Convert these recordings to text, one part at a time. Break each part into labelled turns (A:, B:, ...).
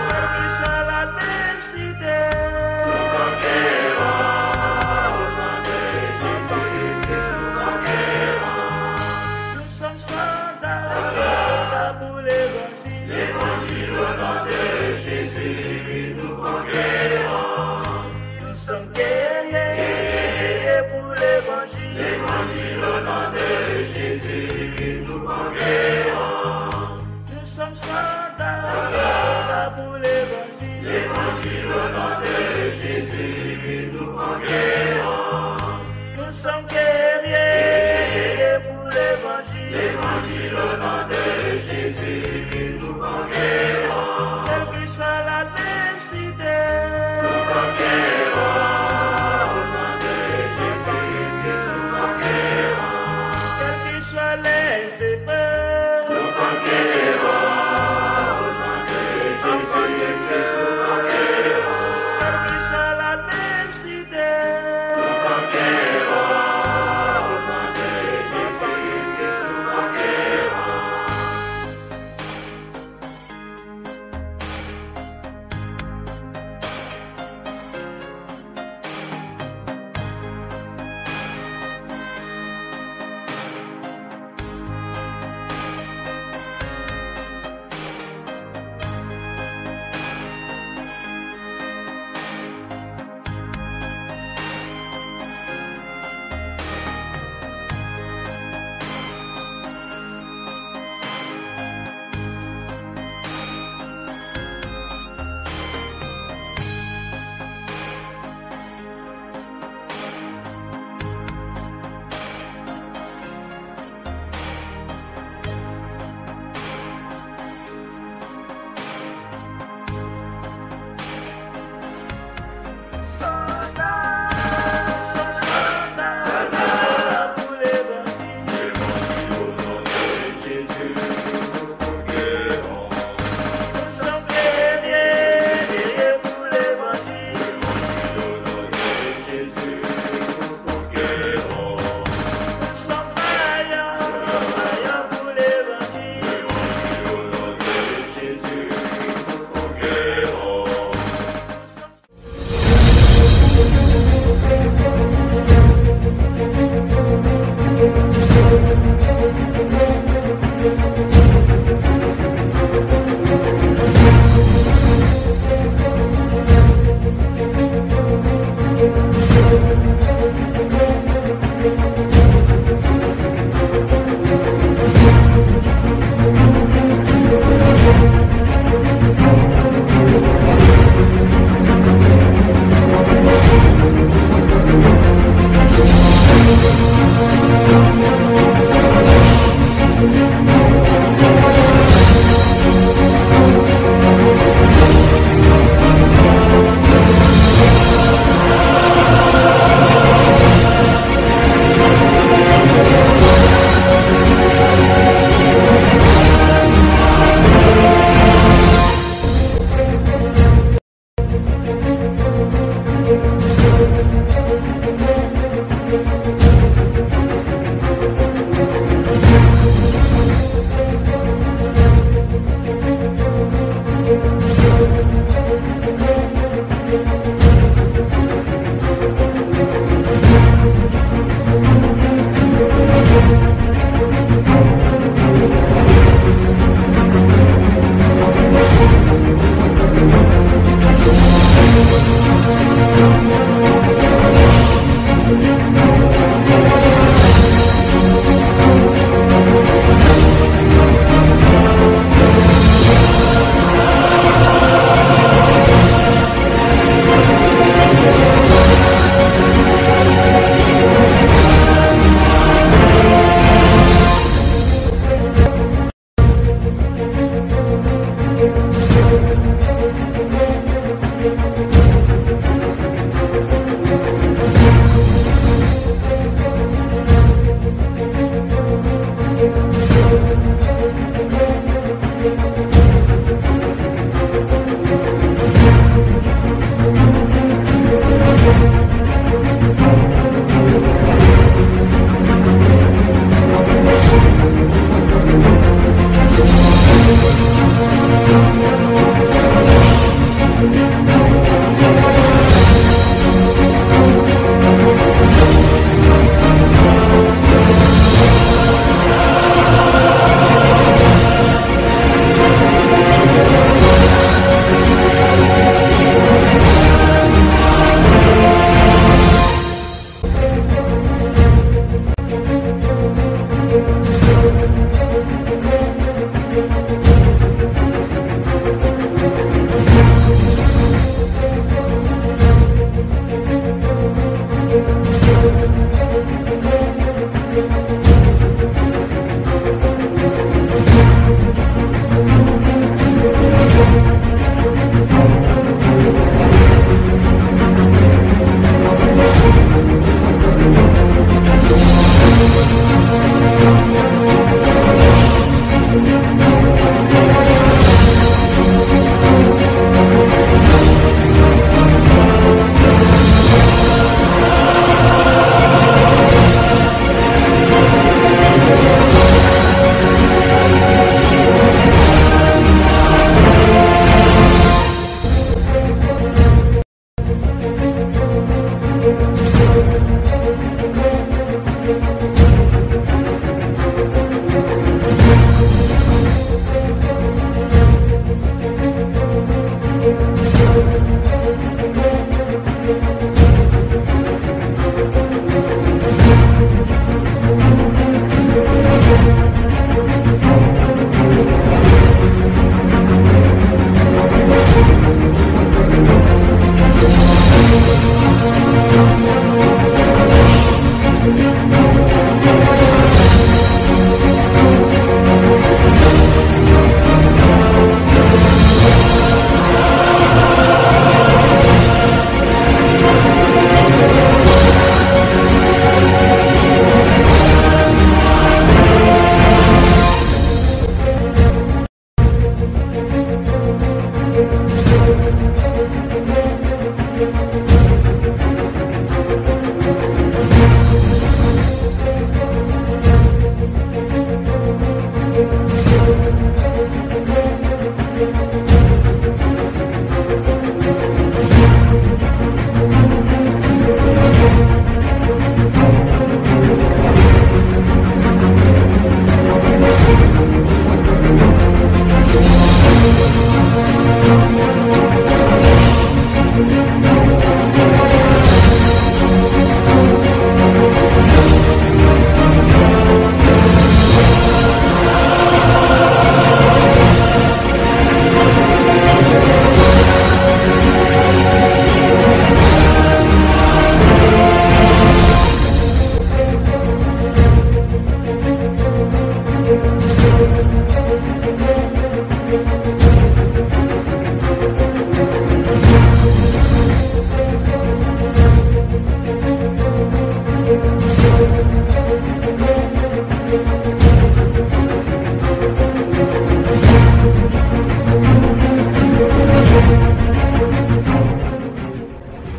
A: Quelle que soit la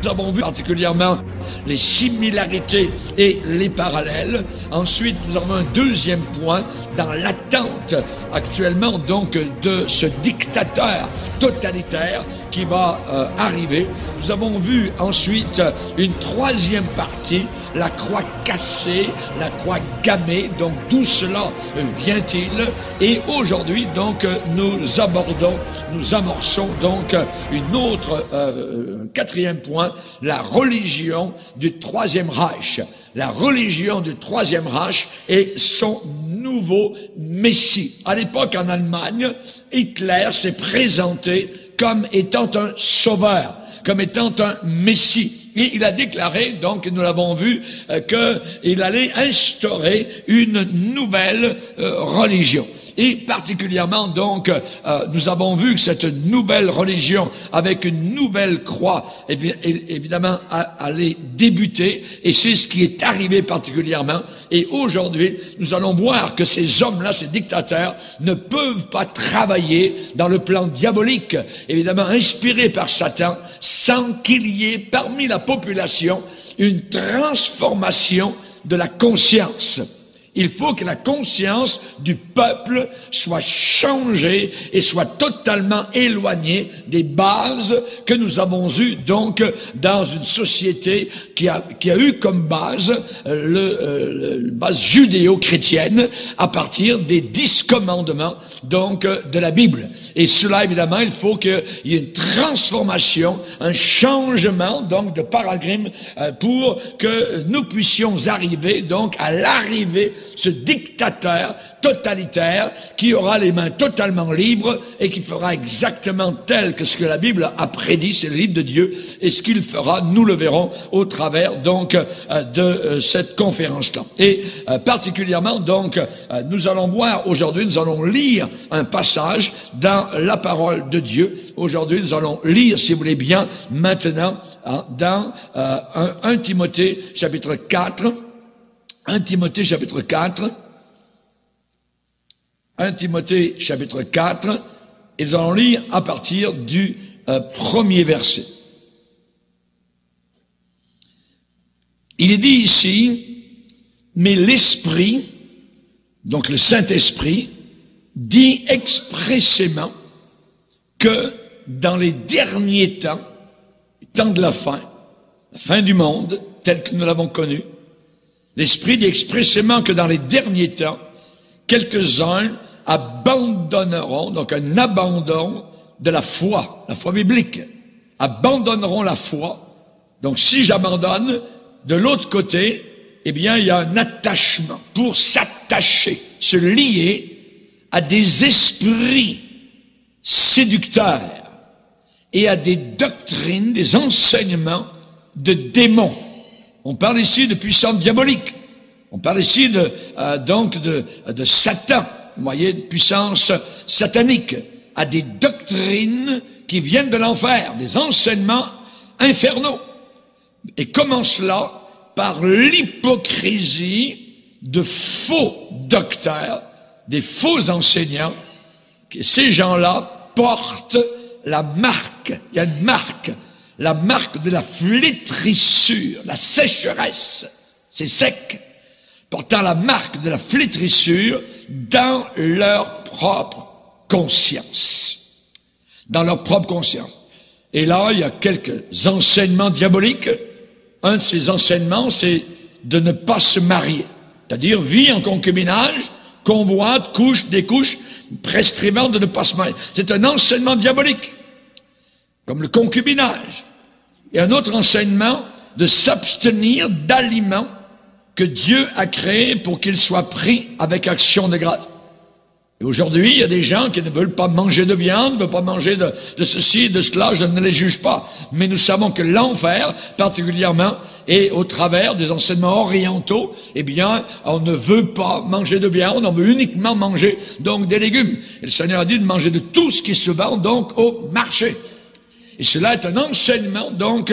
A: Nous avons vu particulièrement les similarités et les parallèles. Ensuite, nous avons un deuxième point dans l'attente actuellement donc de ce dictateur totalitaire qui va arriver. Nous avons vu ensuite une troisième partie, la croix cassée, la croix gammée. Donc d'où cela vient-il? Et aujourd'hui donc nous amorçons donc une autre quatrième point, la religion du Troisième Reich. La religion du Troisième Reich et son nouveau Messie. À l'époque, en Allemagne, Hitler s'est présenté comme étant un sauveur, comme étant un Messie. Et il a déclaré, donc nous l'avons vu, qu'il allait instaurer une nouvelle religion. Et particulièrement, donc, nous avons vu que cette nouvelle religion, avec une nouvelle croix, évidemment, allait débuter. Et c'est ce qui est arrivé particulièrement. Et aujourd'hui, nous allons voir que ces hommes-là, ces dictateurs, ne peuvent pas travailler dans le plan diabolique, évidemment inspiré par Satan, sans qu'il y ait parmi la population une transformation de la conscience. Il faut que la conscience du peuple soit changée et soit totalement éloignée des bases que nous avons eues donc dans une société qui a eu comme base base judéo-chrétienne à partir des 10 commandements donc de la Bible. Et cela évidemment, il faut qu'il y ait une transformation, un changement donc de paradigme pour que nous puissions arriver donc à l'arrivée ce dictateur totalitaire qui aura les mains totalement libres et qui fera exactement tel que ce que la Bible a prédit, c'est le livre de Dieu, et ce qu'il fera, nous le verrons au travers donc de cette conférence-là. Et particulièrement donc, nous allons voir aujourd'hui, nous allons lire un passage dans la parole de Dieu. Aujourd'hui, nous allons lire, si vous voulez bien, maintenant dans 1 Timothée chapitre 4. 1 Timothée chapitre 4, 1 Timothée chapitre 4, et nous allons lire à partir du premier verset. Il est dit ici, mais l'Esprit, donc le Saint-Esprit, dit expressément que dans les derniers temps de la fin du monde, tel que nous l'avons connu, l'Esprit dit expressément que dans les derniers temps, quelques-uns abandonneront, donc un abandon de la foi biblique, abandonneront la foi. Donc si j'abandonne, de l'autre côté, eh bien il y a un attachement pour s'attacher, se lier à des esprits séducteurs et à des doctrines, des enseignements de démons. On parle ici de puissance diabolique. On parle ici de Satan, vous voyez, de puissance satanique, à des doctrines qui viennent de l'enfer, des enseignements infernaux. Et comment cela? Par l'hypocrisie de faux docteurs, des faux enseignants. Ces gens-là portent la marque, il y a une marque, la marque de la flétrissure, la sécheresse, c'est sec, portant la marque de la flétrissure dans leur propre conscience. Dans leur propre conscience. Et là, il y a quelques enseignements diaboliques. Un de ces enseignements, c'est de ne pas se marier. C'est-à-dire, vie en concubinage, convoite, couche, découche, prescrivant de ne pas se marier. C'est un enseignement diabolique. Comme le concubinage, et un autre enseignement de s'abstenir d'aliments que Dieu a créés pour qu'ils soient pris avec action de grâce. Et aujourd'hui, il y a des gens qui ne veulent pas manger de viande, ne veulent pas manger de ceci, de cela, je ne les juge pas. Mais nous savons que l'enfer, particulièrement, et au travers des enseignements orientaux, eh bien, on ne veut pas manger de viande, on veut uniquement manger donc des légumes. Et le Seigneur a dit de manger de tout ce qui se vend donc au marché. Et cela est un enseignement, donc,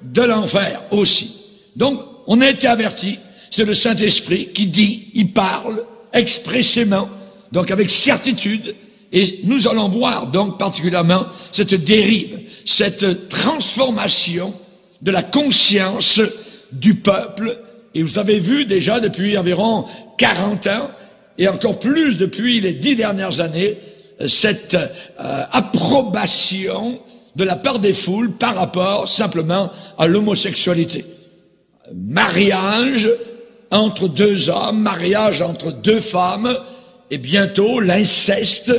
A: de l'enfer aussi. Donc, on a été averti, c'est le Saint-Esprit qui dit, il parle expressément, donc avec certitude, et nous allons voir, donc, particulièrement, cette dérive, cette transformation de la conscience du peuple. Et vous avez vu déjà depuis environ 40 ans, et encore plus depuis les 10 dernières années, cette approbation de la part des foules par rapport simplement à l'homosexualité. Mariage entre deux hommes, mariage entre deux femmes, et bientôt l'inceste,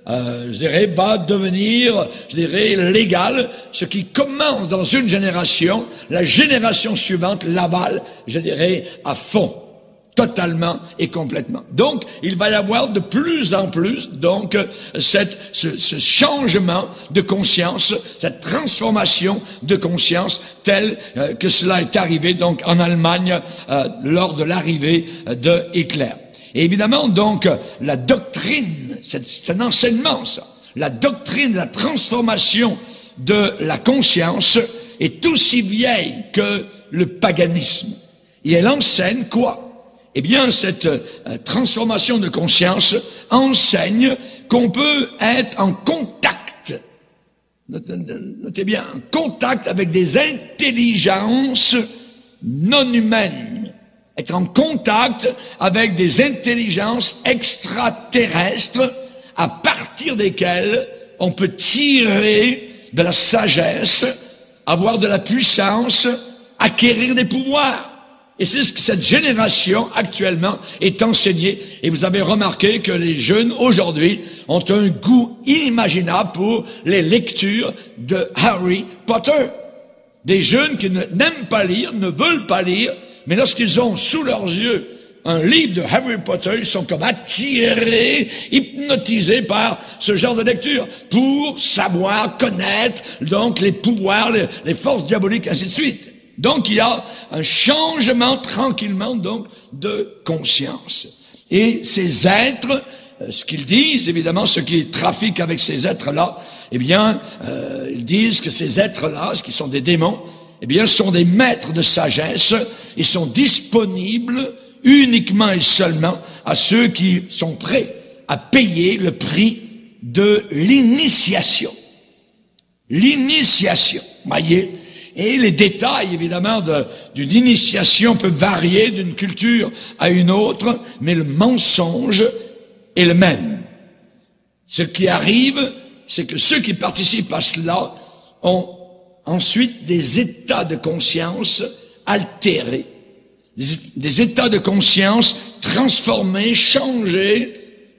A: je dirais, va devenir, je dirais, légal, ce qui commence dans une génération, la génération suivante l'avale, je dirais, à fond. Totalement et complètement. Donc, il va y avoir de plus en plus, donc, ce changement de conscience, cette transformation de conscience, telle que cela est arrivé, donc, en Allemagne, lors de l'arrivée de Hitler. Et évidemment, donc, la doctrine, c'est un enseignement, ça. La doctrine de la transformation de la conscience est aussi vieille que le paganisme. Et elle enseigne quoi? Eh bien, cette transformation de conscience enseigne qu'on peut être en contact, notez bien, en contact avec des intelligences non humaines, être en contact avec des intelligences extraterrestres à partir desquelles on peut tirer de la sagesse, avoir de la puissance, acquérir des pouvoirs. Et c'est ce que cette génération actuellement est enseignée. Et vous avez remarqué que les jeunes aujourd'hui ont un goût inimaginable pour les lectures de Harry Potter. Des jeunes qui n'aiment pas lire, ne veulent pas lire, mais lorsqu'ils ont sous leurs yeux un livre de Harry Potter, ils sont comme attirés, hypnotisés par ce genre de lecture pour savoir, connaître donc les pouvoirs, les forces diaboliques, ainsi de suite. Donc il y a un changement tranquillement donc de conscience. Et ces êtres, ce qu'ils disent, évidemment, ceux qui trafiquent avec ces êtres-là, eh bien, ils disent que ces êtres-là, ce qui sont des démons, eh bien, sont des maîtres de sagesse, ils sont disponibles uniquement et seulement à ceux qui sont prêts à payer le prix de l'initiation. L'initiation, voyez. Et les détails, évidemment, d'une initiation peuvent varier d'une culture à une autre, mais le mensonge est le même. Ce qui arrive, c'est que ceux qui participent à cela ont ensuite des états de conscience altérés, des états de conscience transformés, changés,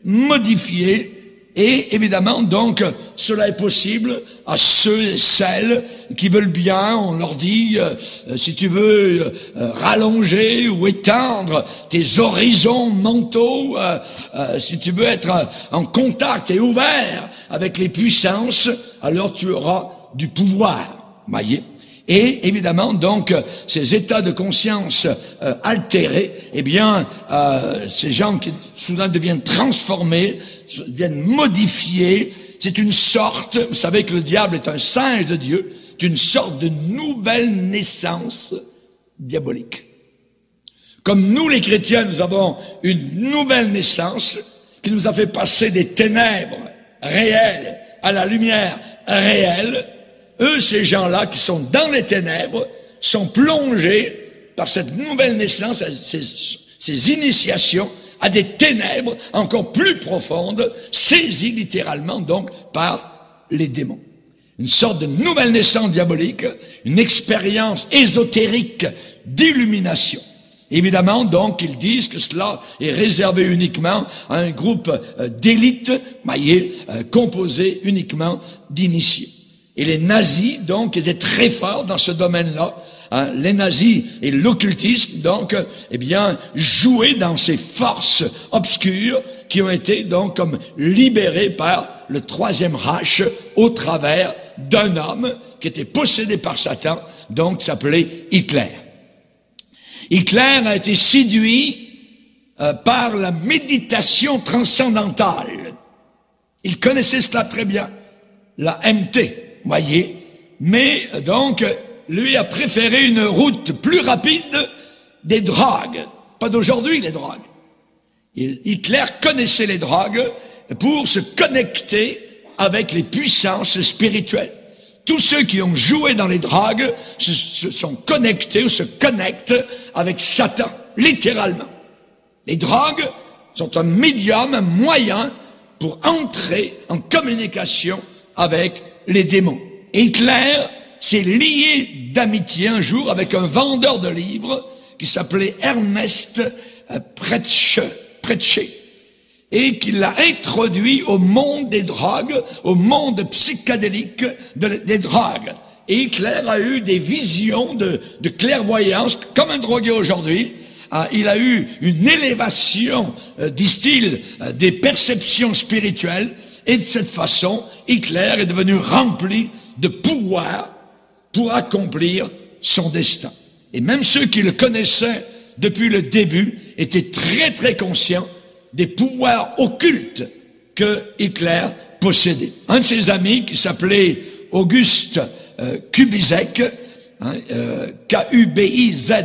A: modifiés. Et évidemment, donc, cela est possible à ceux et celles qui veulent bien. On leur dit, si tu veux rallonger ou étendre tes horizons mentaux, si tu veux être en contact et ouvert avec les puissances, alors tu auras du pouvoir, voyez. Et évidemment, donc, ces états de conscience altérés, eh bien, ces gens qui soudain deviennent transformés, deviennent modifiés, c'est une sorte, vous savez que le diable est un singe de Dieu, c'est une sorte de nouvelle naissance diabolique. Comme nous, les chrétiens, nous avons une nouvelle naissance qui nous a fait passer des ténèbres réelles à la lumière réelle. Eux, ces gens-là qui sont dans les ténèbres, sont plongés par cette nouvelle naissance, ces initiations à des ténèbres encore plus profondes, saisis littéralement donc par les démons. Une sorte de nouvelle naissance diabolique, une expérience ésotérique d'illumination. Évidemment, donc, ils disent que cela est réservé uniquement à un groupe d'élite, voyez, composé uniquement d'initiés. Et les nazis, donc, étaient très forts dans ce domaine-là. Hein, les nazis et l'occultisme, donc, eh bien, jouaient dans ces forces obscures qui ont été, donc, comme libérées par le Troisième Reich au travers d'un homme qui était possédé par Satan, donc, qui s'appelait Hitler. Hitler a été séduit par la méditation transcendantale. Il connaissait cela très bien, la MT. Voyez, mais donc, lui a préféré une route plus rapide des drogues. Pas d'aujourd'hui, les drogues. Hitler connaissait les drogues pour se connecter avec les puissances spirituelles. Tous ceux qui ont joué dans les drogues se sont connectés ou se connectent avec Satan, littéralement. Les drogues sont un médium, un moyen pour entrer en communication avec les démons. Hitler s'est lié d'amitié un jour avec un vendeur de livres qui s'appelait Ernest Pretsche, et qui l'a introduit au monde des drogues, au monde psychédélique des drogues. Et Hitler a eu des visions de clairvoyance, comme un drogué aujourd'hui. Il a eu une élévation, disent-ils, des perceptions spirituelles. Et de cette façon, Hitler est devenu rempli de pouvoir pour accomplir son destin. Et même ceux qui le connaissaient depuis le début étaient très très conscients des pouvoirs occultes que Hitler possédait. Un de ses amis, qui s'appelait Auguste Kubizek, K-U-B-I-Z-E-E-K,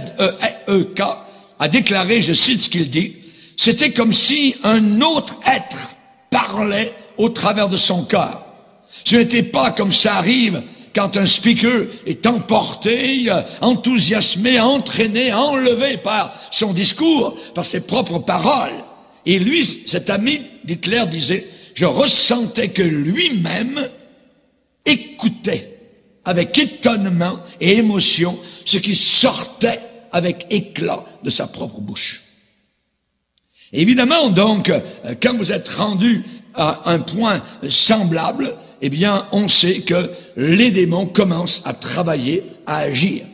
A: a déclaré, je cite ce qu'il dit, « C'était comme si un autre être parlait au travers de son cœur. Ce n'était pas comme ça arrive quand un speaker est emporté, enthousiasmé, entraîné, enlevé par son discours, par ses propres paroles. Et lui, cet ami d'Hitler disait, je ressentais que lui-même écoutait avec étonnement et émotion ce qui sortait avec éclat de sa propre bouche. Et évidemment, donc, quand vous êtes rendu à un point semblable, eh bien, on sait que les démons commencent à travailler, à agir.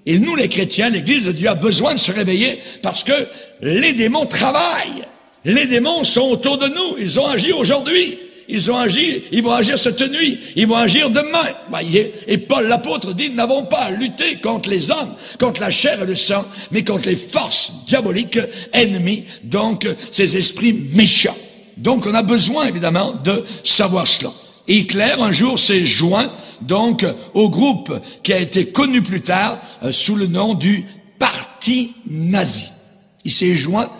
A: Et nous, les chrétiens, l'Église de Dieu a besoin de se réveiller parce que les démons travaillent. Les démons sont autour de nous. Ils ont agi aujourd'hui. Ils ont agi, ils vont agir cette nuit. Ils vont agir demain. Voyez. Et Paul l'apôtre dit, nous n'avons pas à lutter contre les hommes, contre la chair et le sang, mais contre les forces diaboliques ennemies, donc ces esprits méchants. Donc on a besoin évidemment de savoir cela. Et Hitler, un jour, s'est joint donc au groupe qui a été connu plus tard sous le nom du Parti nazi. Il s'est joint,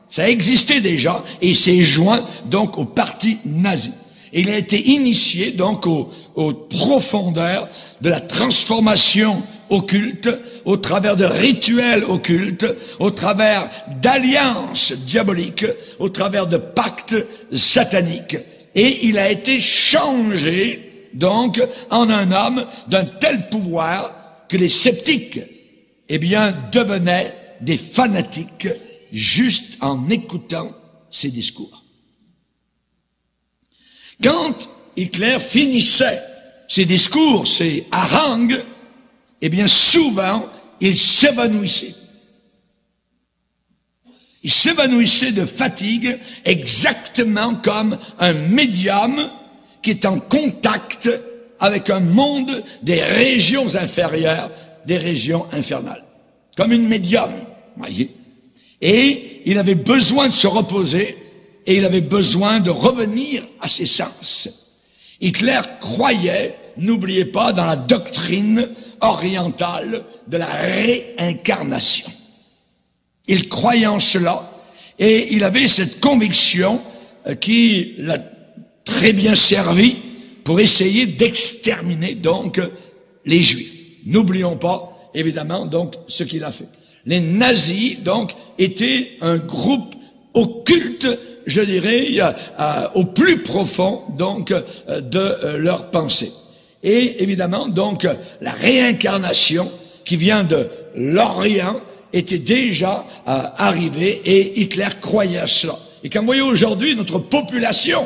A: ça existait déjà, et il s'est joint donc au Parti nazi. Et il a été initié donc aux profondeurs de la transformation occulte, au travers de rituels occultes, au travers d'alliances diaboliques, au travers de pactes sataniques. Et il a été changé, donc, en un homme d'un tel pouvoir que les sceptiques, eh bien, devenaient des fanatiques juste en écoutant ses discours. Quand Hitler finissait ses discours, ses harangues, eh bien, souvent, il s'évanouissait. Il s'évanouissait de fatigue exactement comme un médium qui est en contact avec un monde des régions inférieures, des régions infernales. Comme une médium, voyez. Et il avait besoin de se reposer et il avait besoin de revenir à ses sens. Hitler croyait, n'oubliez pas, dans la doctrine orientale de la réincarnation. Il croyait en cela et il avait cette conviction qui l'a très bien servi pour essayer d'exterminer donc les Juifs. N'oublions pas évidemment donc ce qu'il a fait. Les nazis donc étaient un groupe occulte, je dirais, au plus profond donc de leur pensée. Et évidemment donc la réincarnation qui vient de l'Orient était déjà arrivé et Hitler croyait à cela. Et quand vous voyez aujourd'hui notre population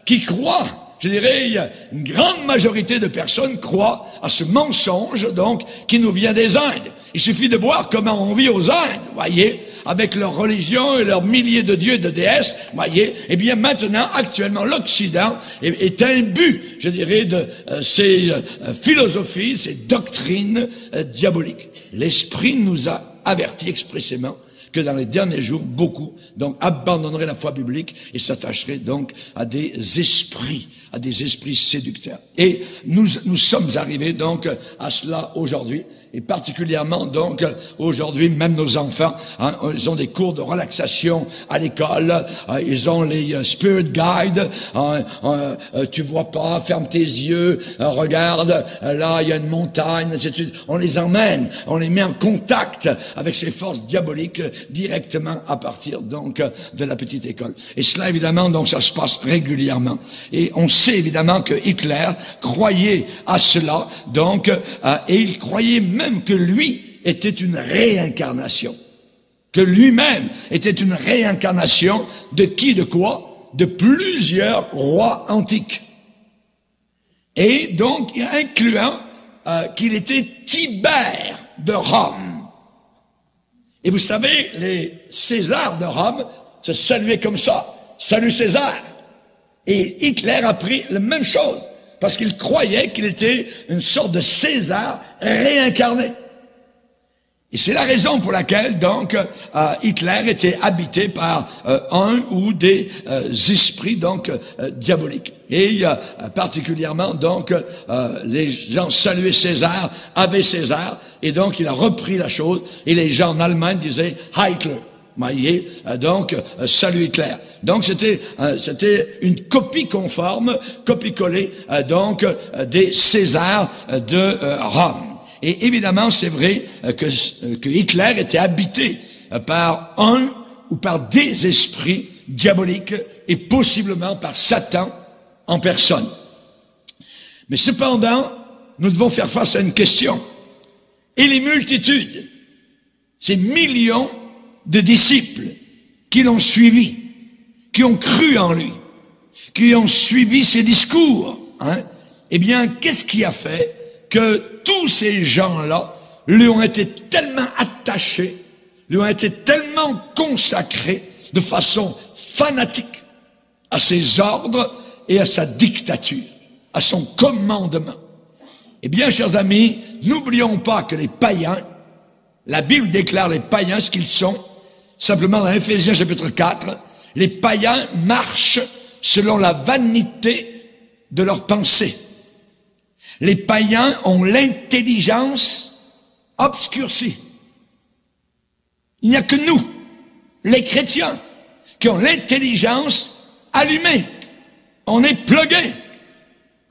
A: qui croit, je dirais, une grande majorité de personnes croient à ce mensonge donc qui nous vient des Indes. Il suffit de voir comment on vit aux Indes, voyez, avec leur religion et leurs milliers de dieux et de déesses, voyez. Eh bien maintenant, actuellement, l'Occident est imbu, je dirais, de ces philosophies, ces doctrines diaboliques. L'Esprit nous a avertis expressément que dans les derniers jours, beaucoup donc abandonneraient la foi biblique et s'attacheraient donc à des esprits séducteurs. Et nous sommes arrivés donc à cela aujourd'hui. Et particulièrement donc aujourd'hui, même nos enfants, hein, ils ont des cours de relaxation à l'école, ils ont les spirit guides, tu vois pas, ferme tes yeux, regarde, là il y a une montagne, etc. On les emmène, on les met en contact avec ces forces diaboliques directement à partir donc de la petite école. Et cela évidemment donc ça se passe régulièrement. Et on sait évidemment que Hitler croyait à cela, donc et il croyait même que lui était une réincarnation. Que lui-même était une réincarnation de qui, de quoi? De plusieurs rois antiques. Et donc, incluant qu'il était Tibère de Rome. Et vous savez, les Césars de Rome se saluaient comme ça. Salut César. Et Hitler a pris la même chose. Parce qu'il croyait qu'il était une sorte de César réincarné. Et c'est la raison pour laquelle, donc, Hitler était habité par un ou des esprits, donc, diaboliques. Et particulièrement, donc, les gens saluaient César, avaient César, et donc, il a repris la chose, et les gens en Allemagne disaient « Hitler ». Vous voyez, donc, salut Hitler. Donc, c'était une copie conforme, copie-collée, donc, des Césars de Rome. Et évidemment, c'est vrai que Hitler était habité par un ou par des esprits diaboliques et possiblement par Satan en personne. Mais cependant, nous devons faire face à une question. Et les multitudes, ces millions de disciples qui l'ont suivi, qui ont cru en lui, qui ont suivi ses discours, eh bien, qu'est-ce qui a fait que tous ces gens-là lui ont été tellement attachés, lui ont été tellement consacrés de façon fanatique à ses ordres et à sa dictature, à son commandement? Eh bien, chers amis, n'oublions pas que les païens, la Bible déclare les païens ce qu'ils sont, simplement dans Éphésiens chapitre 4, les païens marchent selon la vanité de leurs pensées. Les païens ont l'intelligence obscurcie. Il n'y a que nous, les chrétiens, qui ont l'intelligence allumée. On est plugués.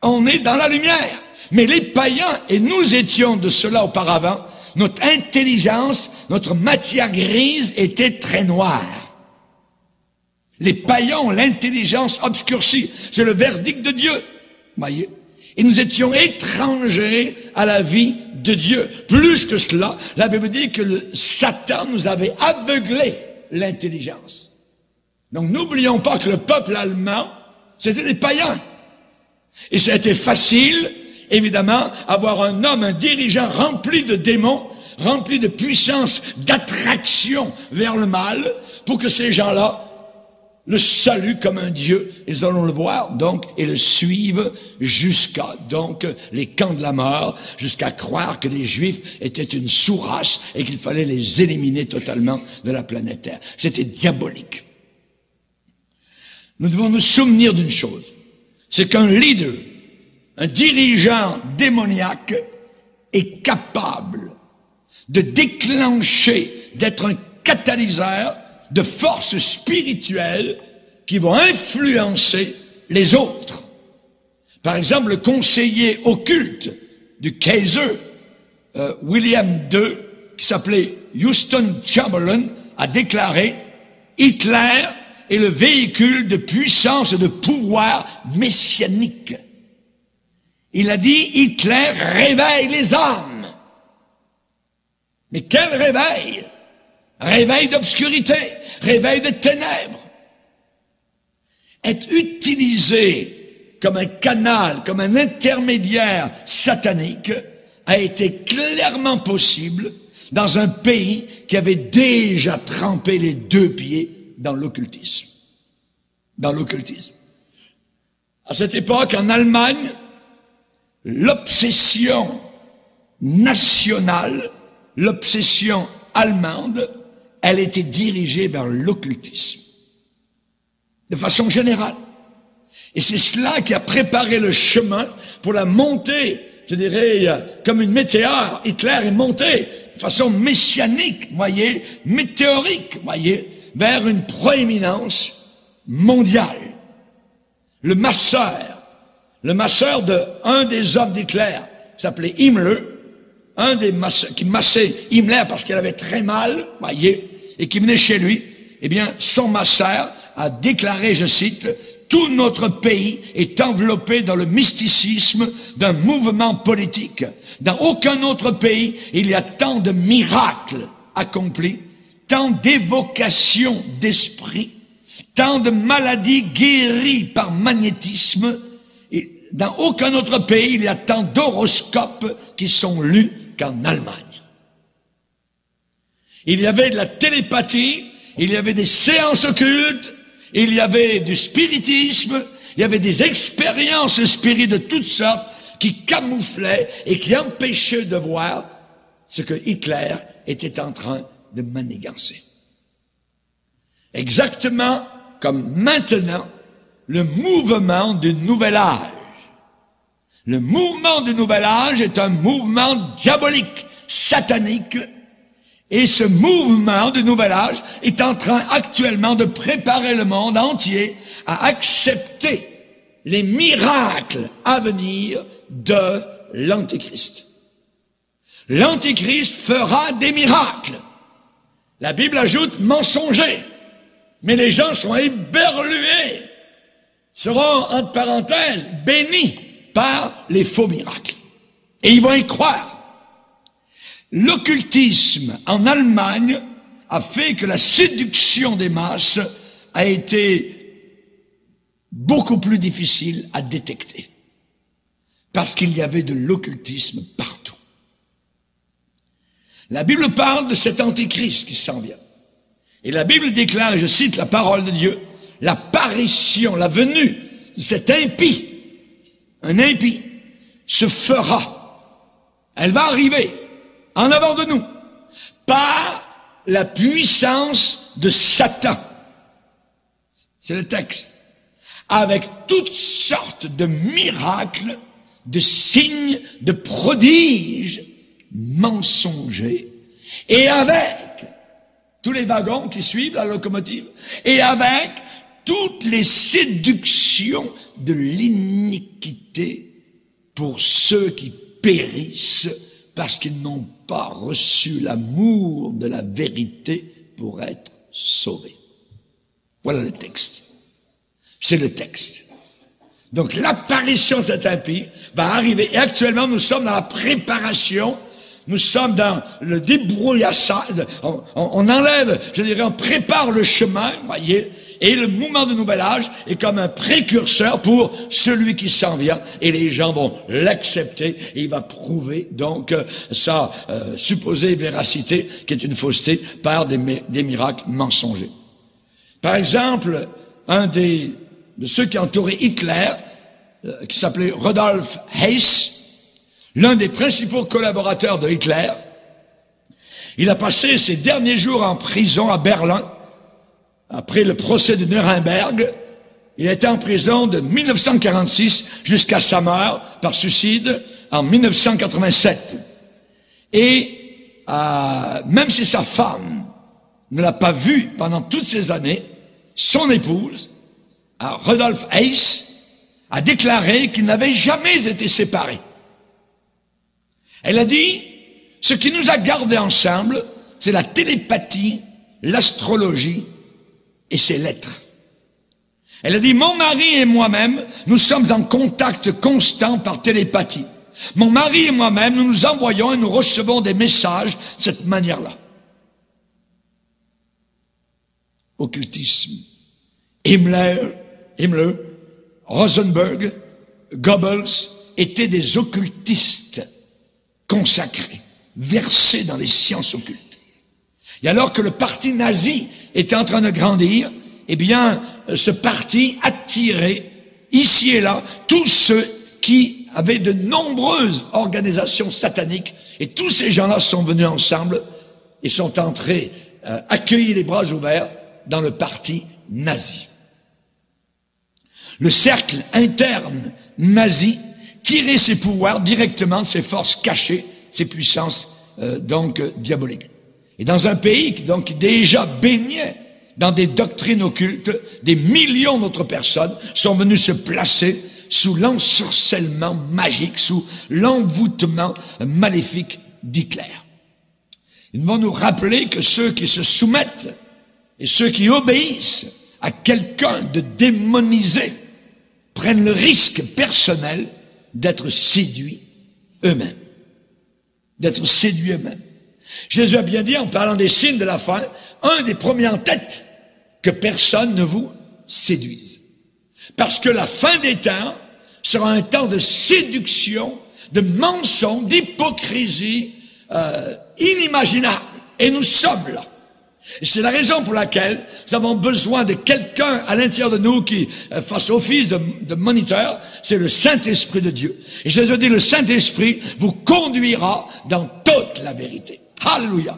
A: On est dans la lumière. Mais les païens, et nous étions de cela auparavant, notre intelligence, notre matière grise était très noire. Les païens ont l'intelligence obscurcie. C'est le verdict de Dieu. Voyez? Et nous étions étrangers à la vie de Dieu. Plus que cela, la Bible dit que Satan nous avait aveuglé l'intelligence. Donc n'oublions pas que le peuple allemand, c'était des païens. Et ça a été facile, évidemment, avoir un homme, un dirigeant rempli de démons, rempli de puissance, d'attraction vers le mal, pour que ces gens-là le saluent comme un Dieu, et nous allons le voir, donc, et le suivent jusqu'à, donc, les camps de la mort, jusqu'à croire que les Juifs étaient une sous-race et qu'il fallait les éliminer totalement de la planète Terre. C'était diabolique. Nous devons nous souvenir d'une chose, c'est qu'un leader, un dirigeant démoniaque est capable de déclencher, d'être un catalyseur de forces spirituelles qui vont influencer les autres. Par exemple, le conseiller occulte du Kaiser, William II, qui s'appelait Houston Chamberlain, a déclaré « Hitler est le véhicule de puissance et de pouvoir messianique ». Il a dit « Hitler réveille les âmes ». Mais quel réveil? Réveil d'obscurité, réveil de ténèbres. Être utilisé comme un canal, comme un intermédiaire satanique a été clairement possible dans un pays qui avait déjà trempé les deux pieds dans l'occultisme. Dans l'occultisme. À cette époque, en Allemagne, l'obsession nationale, l'obsession allemande, elle était dirigée vers l'occultisme, de façon générale. Et c'est cela qui a préparé le chemin pour la montée, je dirais, comme une météore. Hitler est monté de façon messianique, voyez, météorique, voyez, vers une proéminence mondiale. Le masseur de un des hommes d'Hitler, s'appelait Himmler, un des masseurs, qui massait Himmler parce qu'il avait très mal, voyez, et qui venait chez lui, eh bien, son masseur a déclaré, je cite, « Tout notre pays est enveloppé dans le mysticisme d'un mouvement politique. Dans aucun autre pays, il y a tant de miracles accomplis, tant d'évocations d'esprit, tant de maladies guéries par magnétisme, et dans aucun autre pays, il y a tant d'horoscopes qui sont lus qu'en Allemagne. » Il y avait de la télépathie, il y avait des séances occultes, il y avait du spiritisme, il y avait des expériences spirites de toutes sortes qui camouflaient et qui empêchaient de voir ce que Hitler était en train de manigancer. Exactement comme maintenant, le mouvement du nouvel âge. Le mouvement du nouvel âge est un mouvement diabolique, satanique, et ce mouvement du nouvel âge est en train actuellement de préparer le monde entier à accepter les miracles à venir de l'Antéchrist. L'Antéchrist fera des miracles. La Bible ajoute mensongers. Mais les gens sont éberlués, seront, entre parenthèses, bénis par les faux miracles. Et ils vont y croire. L'occultisme en Allemagne a fait que la séduction des masses a été beaucoup plus difficile à détecter. Parce qu'il y avait de l'occultisme partout. La Bible parle de cet antéchrist qui s'en vient. Et la Bible déclare, et je cite la parole de Dieu, l'apparition, la venue de cet impie, un impie, se fera. Elle va arriver en avant de nous par la puissance de Satan. C'est le texte. Avec toutes sortes de miracles, de signes, de prodiges mensongers, et avec tous les wagons qui suivent la locomotive, et avec toutes les séductions de l'iniquité pour ceux qui périssent parce qu'ils n'ont pas reçu l'amour de la vérité pour être sauvés. Voilà le texte. C'est le texte. Donc l'apparition de cet impie va arriver, et actuellement nous sommes dans la préparation. Nous sommes dans le débrouillassage, on enlève, je dirais, on prépare le chemin, voyez, et le mouvement du nouvel âge est comme un précurseur pour celui qui s'en vient, et les gens vont l'accepter, et il va prouver donc sa supposée véracité, qui est une fausseté, par des miracles mensongers. Par exemple, un de ceux qui entouraient Hitler, qui s'appelait Rudolf Hess, l'un des principaux collaborateurs de Hitler, il a passé ses derniers jours en prison à Berlin, après le procès de Nuremberg. Il a été en prison de 1946 jusqu'à sa mort par suicide en 1987. Et même si sa femme ne l'a pas vu pendant toutes ces années, son épouse, Rudolf Hess, a déclaré qu'ils n'avaient jamais été séparés. Elle a dit, ce qui nous a gardés ensemble, c'est la télépathie, l'astrologie et ses lettres. Elle a dit, mon mari et moi-même, nous sommes en contact constant par télépathie. Mon mari et moi-même, nous nous envoyons et nous recevons des messages de cette manière-là. Occultisme. Himmler, Rosenberg, Goebbels étaient des occultistes consacrés, versés dans les sciences occultes. Et alors que le parti nazi était en train de grandir, eh bien, ce parti attirait ici et là tous ceux qui avaient de nombreuses organisations sataniques, et tous ces gens-là sont venus ensemble et sont entrés accueillis les bras ouverts dans le parti nazi. Le cercle interne nazi tirer ses pouvoirs directement de ses forces cachées, ses puissances diaboliques. Et dans un pays qui déjà baignait dans des doctrines occultes, des millions d'autres personnes sont venues se placer sous l'ensorcellement magique, sous l'envoûtement maléfique d'Hitler. Ils vont nous rappeler que ceux qui se soumettent et ceux qui obéissent à quelqu'un de démonisé prennent le risque personnel d'être séduits eux-mêmes. D'être séduits eux-mêmes. Jésus a bien dit, en parlant des signes de la fin, un des premiers en tête, que personne ne vous séduise. Parce que la fin des temps sera un temps de séduction, de mensonges, d'hypocrisie inimaginable. Et nous sommes là. Et c'est la raison pour laquelle nous avons besoin de quelqu'un à l'intérieur de nous qui fasse office de moniteur, c'est le Saint-Esprit de Dieu. Et Jésus dit, le Saint-Esprit vous conduira dans toute la vérité. Alléluia.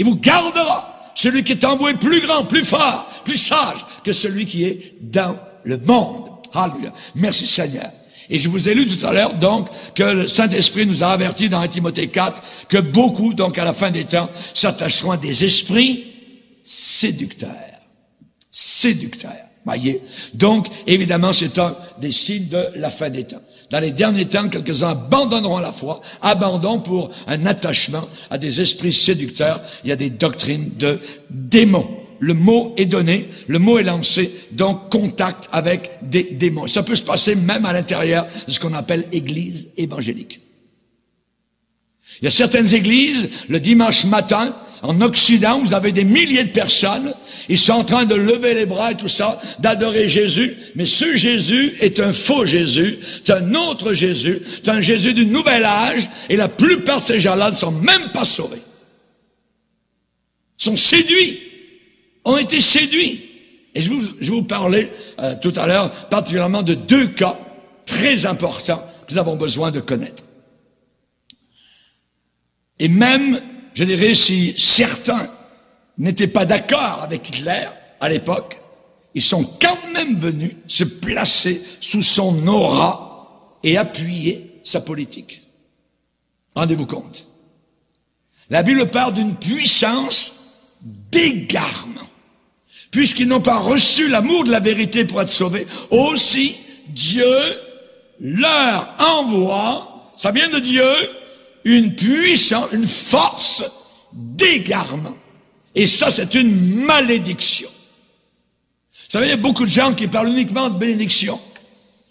A: Il vous gardera. Celui qui est en vous est plus grand, plus fort, plus sage que celui qui est dans le monde. Alléluia. Merci Seigneur. Et je vous ai lu tout à l'heure, donc, que le Saint-Esprit nous a avertis dans 1 Timothée 4 que beaucoup, donc, à la fin des temps, s'attacheront à des esprits séducteurs. Séducteurs. Voyez? Donc, évidemment, c'est un des signes de la fin des temps. Dans les derniers temps, quelques-uns abandonneront la foi, abandon pour un attachement à des esprits séducteurs. Il y a des doctrines de démons. Le mot est donné, le mot est lancé, donc contact avec des démons. Ça peut se passer même à l'intérieur de ce qu'on appelle église évangélique. Il y a certaines églises, le dimanche matin, en Occident, vous avez des milliers de personnes, ils sont en train de lever les bras et tout ça, d'adorer Jésus, mais ce Jésus est un faux Jésus, c'est un autre Jésus, c'est un Jésus du nouvel âge, et la plupart de ces gens-là ne sont même pas sauvés. Ils sont séduits, ont été séduits. Et je vais vous parler tout à l'heure particulièrement de deux cas très importants que nous avons besoin de connaître. Et même, je dirais, si certains n'étaient pas d'accord avec Hitler à l'époque, ils sont quand même venus se placer sous son aura et appuyer sa politique. Rendez-vous compte. La Bible parle d'une puissance d'égarement. Puisqu'ils n'ont pas reçu l'amour de la vérité pour être sauvés, aussi Dieu leur envoie, ça vient de Dieu, une puissance, une force d'égarement. Et ça, c'est une malédiction. Vous savez, il y a beaucoup de gens qui parlent uniquement de bénédiction.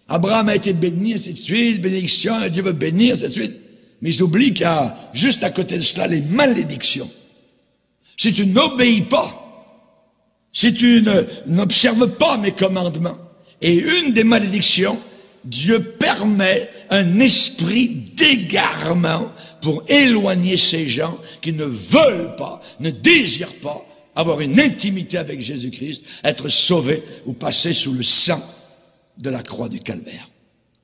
A: Abraham a été béni, ainsi de suite, bénédiction, Dieu veut bénir, ainsi de suite. Mais ils oublient qu'il y a juste à côté de cela les malédictions. Si tu n'obéis pas, si tu n'observes pas mes commandements, et une des malédictions, Dieu permet un esprit d'égarement pour éloigner ces gens qui ne veulent pas, ne désirent pas avoir une intimité avec Jésus-Christ, être sauvés ou passer sous le sang de la croix du Calvaire.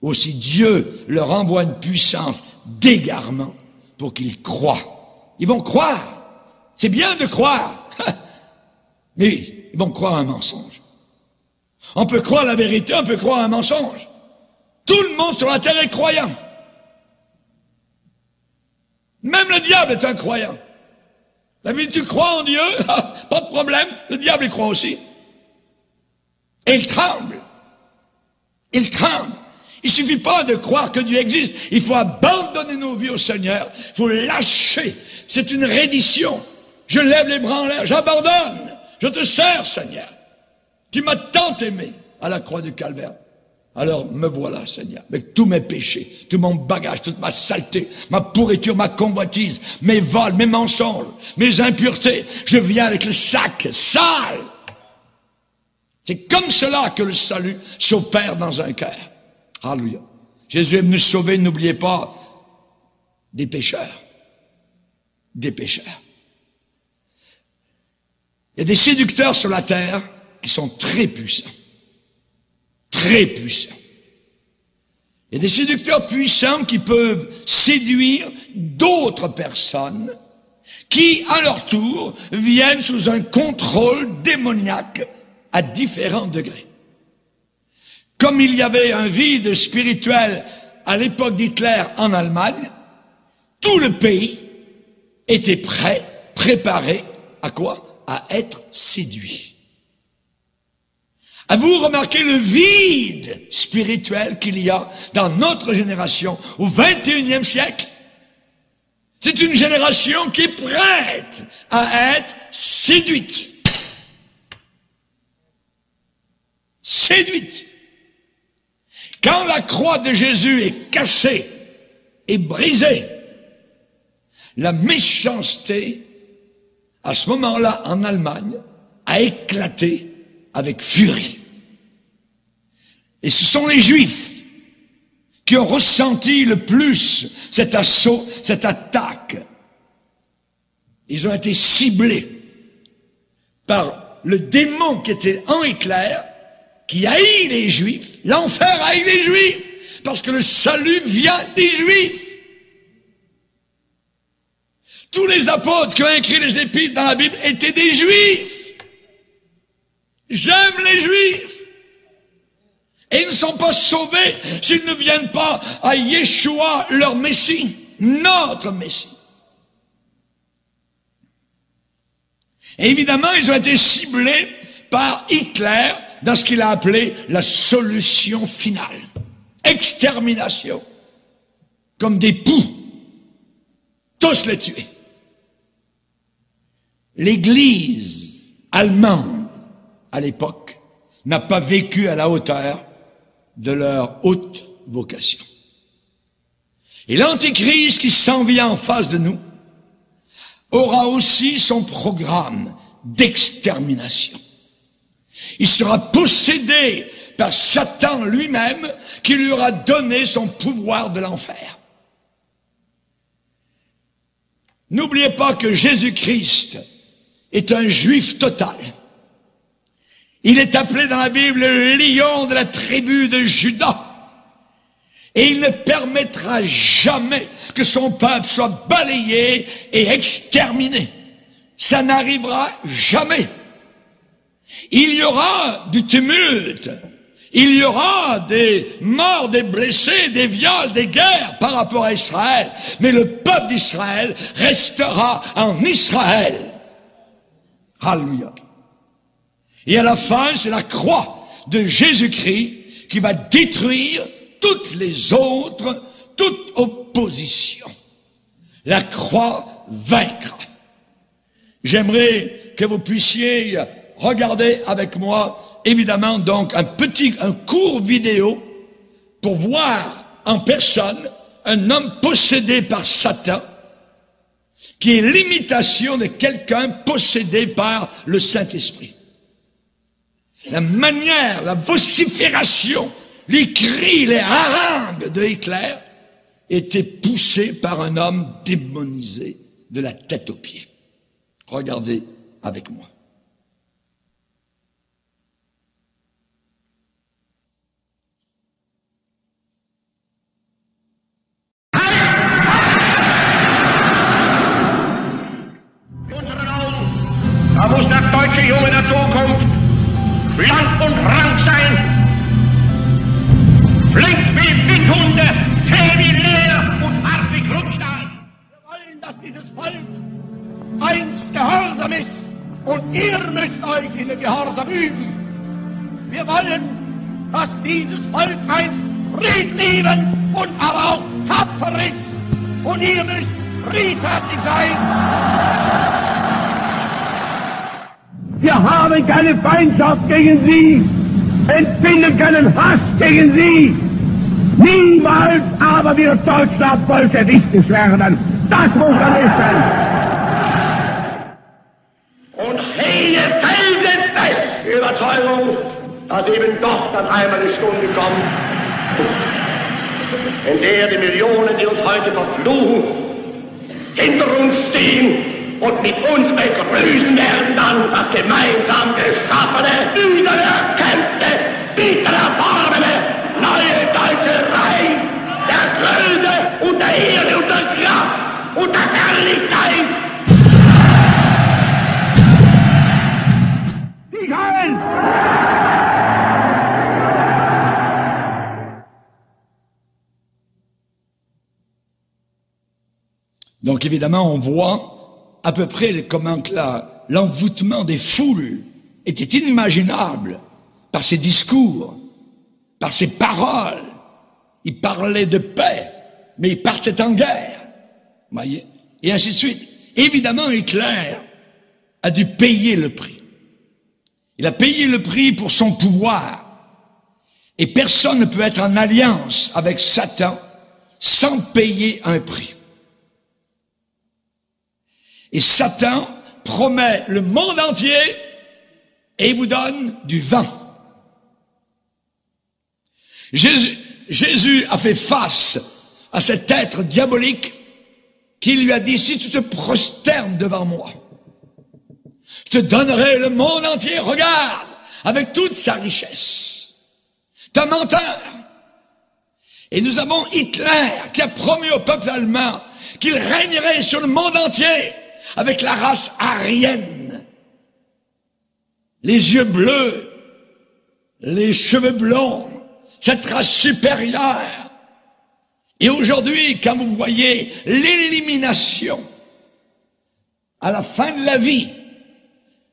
A: Aussi Dieu leur envoie une puissance d'égarement pour qu'ils croient. Ils vont croire. C'est bien de croire. Mais ils vont croire un mensonge. On peut croire la vérité, on peut croire un mensonge. Tout le monde sur la terre est croyant. Même le diable est un croyant. La Bible, tu crois en Dieu, pas de problème, le diable y croit aussi. Et il tremble. Il tremble. Il suffit pas de croire que Dieu existe. Il faut abandonner nos vies au Seigneur. Il faut lâcher. C'est une reddition. Je lève les bras en l'air, j'abandonne. Je te sers, Seigneur. Tu m'as tant aimé à la croix du Calvaire. Alors me voilà, Seigneur, avec tous mes péchés, tout mon bagage, toute ma saleté, ma pourriture, ma convoitise, mes vols, mes mensonges, mes impuretés. Je viens avec le sac sale. C'est comme cela que le salut s'opère dans un cœur. Alléluia. Jésus est venu sauver, n'oubliez pas, des pécheurs. Des pécheurs. Il y a des séducteurs sur la terre qui sont très puissants. Très puissants. Il y a des séducteurs puissants qui peuvent séduire d'autres personnes qui, à leur tour, viennent sous un contrôle démoniaque à différents degrés. Comme il y avait un vide spirituel à l'époque d'Hitler en Allemagne, tout le pays était prêt, préparé à quoi? À être séduit. Avez-vous remarqué le vide spirituel qu'il y a dans notre génération au XXIe siècle? C'est une génération qui est prête à être séduite. Séduite. Quand la croix de Jésus est cassée et brisée, la méchanceté, à ce moment-là, en Allemagne, a éclaté avec furie. Et ce sont les Juifs qui ont ressenti le plus cet assaut, cette attaque. Ils ont été ciblés par le démon qui était en Hitler, qui haït les Juifs. L'enfer haït les Juifs, parce que le salut vient des Juifs. Tous les apôtres qui ont écrit les épîtres dans la Bible étaient des Juifs. J'aime les Juifs. Et ils ne sont pas sauvés s'ils ne viennent pas à Yeshua, leur Messie, notre Messie. Et évidemment, ils ont été ciblés par Hitler dans ce qu'il a appelé la solution finale. Extermination. Comme des poux. Tous les tuer. L'Église allemande, à l'époque, n'a pas vécu à la hauteur de leur haute vocation. Et l'Antéchrist qui s'en vient en face de nous aura aussi son programme d'extermination. Il sera possédé par Satan lui-même qui lui aura donné son pouvoir de l'enfer. N'oubliez pas que Jésus-Christ est un juif total. Il est appelé dans la Bible le lion de la tribu de Juda. Et il ne permettra jamais que son peuple soit balayé et exterminé. Ça n'arrivera jamais. Il y aura du tumulte. Il y aura des morts, des blessés, des viols, des guerres par rapport à Israël. Mais le peuple d'Israël restera en Israël. Alléluia. Et à la fin, c'est la croix de Jésus-Christ qui va détruire toutes les autres, toute opposition. La croix vaincra. J'aimerais que vous puissiez regarder avec moi, évidemment, donc un court vidéo pour voir en personne un homme possédé par Satan qui est l'imitation de quelqu'un possédé par le Saint-Esprit. La manière, la vocifération, les cris, les harangues de Hitler étaient poussés par un homme démonisé de la tête aux pieds. Regardez avec moi.
B: Da muss der deutsche Junge der Zukunft blank und rank sein, flink wie Windhunde, zäh wie Leder und hart wie Krückstahl. Wir wollen, dass dieses Volk einst gehorsam ist und ihr müsst euch in den Gehorsam üben. Wir wollen, dass dieses Volk einst friedliebend und aber auch tapfer ist und ihr müsst friedfertig sein.
C: Wir haben keine Feindschaft gegen Sie, empfinden keinen Hass gegen Sie. Niemals aber wird Deutschland bolschewistisch werden. Das muss man wissen.
B: Und hehe felsenfest die Überzeugung, dass eben doch dann einmal die Stunde kommt, in der die Millionen, die uns heute verfluchen, hinter uns stehen und mit uns begrüßen werden dann das gemeinsam geschaffene, wiedererkämpfte, bitter erworbene, neue deutsche Reich der Größe und der Ehre und der Kraft und der Herrlichkeit.
A: Donc évidemment, on voit à peu près comment l'envoûtement des foules était inimaginable par ses discours, par ses paroles. Il parlait de paix, mais il partait en guerre. Voyez, et ainsi de suite. Évidemment, Hitler a dû payer le prix. Il a payé le prix pour son pouvoir. Et personne ne peut être en alliance avec Satan sans payer un prix. Et Satan promet le monde entier et il vous donne du vent. Jésus a fait face à cet être diabolique qui lui a dit, si tu te prosternes devant moi, je te donnerai le monde entier, regarde, avec toute sa richesse. T'es un menteur. Et nous avons Hitler qui a promis au peuple allemand qu'il régnerait sur le monde entier avec la race aryenne. Les yeux bleus, les cheveux blonds, cette race supérieure. Et aujourd'hui, quand vous voyez l'élimination à la fin de la vie,